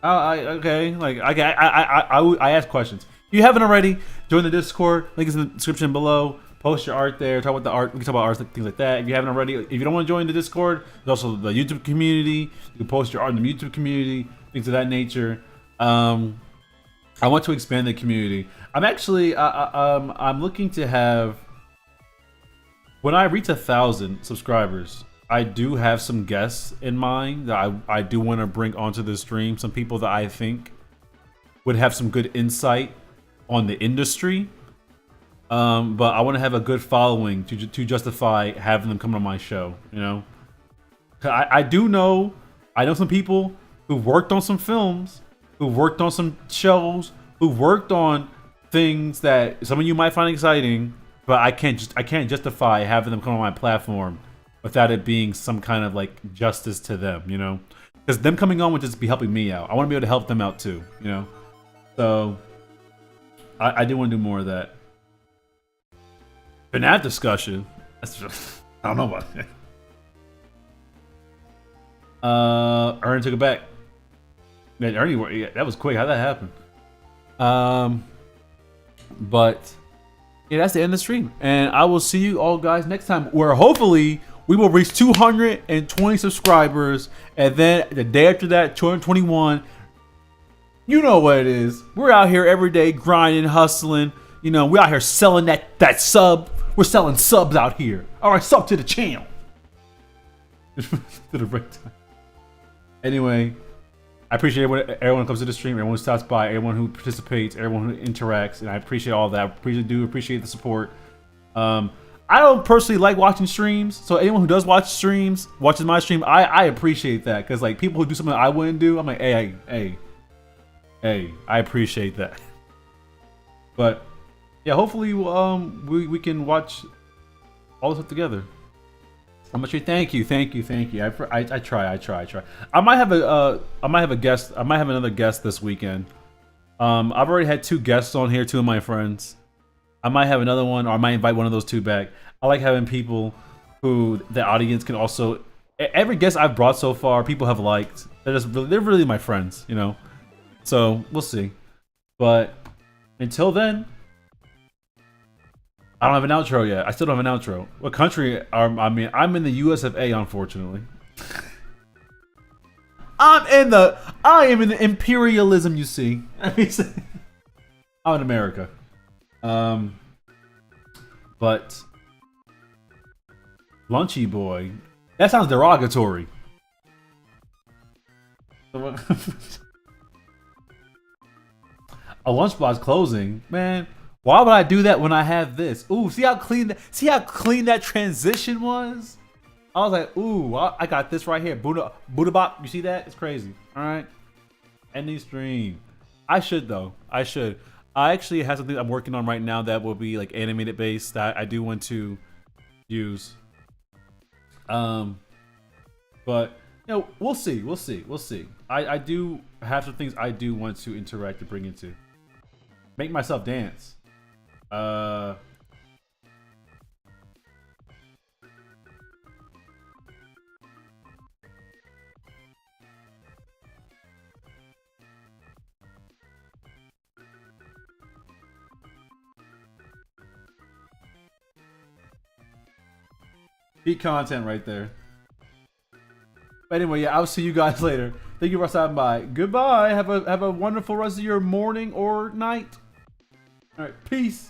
okay. Like I ask questions. If you haven't already, join the Discord. Link is in the description below. Post your art there. Talk about the art. We can talk about art, things like that. If you haven't already, if you don't want to join the Discord, there's also the YouTube community. You can post your art in the YouTube community, things of that nature. I want to expand the community. I'm actually, I'm looking to have, when I reach 1,000 subscribers, I do have some guests in mind that I do want to bring onto the stream. Some people that I think would have some good insight on the industry. But I want to have a good following to justify having them come on my show. You know, I know some people who've worked on some films, who've worked on some shows, who've worked on things that some of you might find exciting, but I can't justify having them come on my platform without it being some kind of like justice to them, you know? Because them coming on would just be helping me out. I want to be able to help them out too, you know? So I do want to do more of that. FNAF discussion. That's just, I don't know about that. Ernie took it back. Man, Ernie, that was quick. How'd that happen? But yeah, that's the end of the stream. And I will see you all guys next time, where hopefully we will reach 220 subscribers, and then the day after that, 221. You know what it is. We're out here every day grinding, hustling. You know, we're out here selling that sub. We're selling subs out here. All right, sub to the channel. To the break time. Anyway, I appreciate everyone who comes to the stream, everyone who stops by, everyone who participates, everyone who interacts, and I appreciate all that. I do appreciate the support. I don't personally like watching streams, so anyone who does watch streams, watches my stream, I appreciate that, because like people who do something I wouldn't do, I'm like, hey, I appreciate that. But yeah, hopefully we can watch all this stuff together. I'm gonna say thank you. I try. I might have a guest. I might have another guest this weekend. I've already had 2 guests on here, 2 of my friends. I might have another one, or I might invite one of those 2 back. I like having people who the audience can also. Every guest I've brought so far, people have liked. They're really my friends, you know. So we'll see. But until then, I don't have an outro yet. I still don't have an outro. What country I mean, I'm in the US of A, unfortunately. I am in the imperialism, you see. I'm in America. But Lunchy boy, that sounds derogatory. A lunchbox closing, man. Why would I do that when I have this? Ooh, see how clean that transition was? I was like, ooh, I got this right here. Buddha Bop, you see that? It's crazy. All right, ending stream. I should though. I actually have something I'm working on right now that will be like animated based that I do want to use. But we'll see. We'll see. We'll see. I do have some things I do want to interact and bring into. Make myself dance. Peak content right there. But anyway, yeah, I'll see you guys later. Thank you for stopping by. Goodbye. Have a wonderful rest of your morning or night. All right, peace.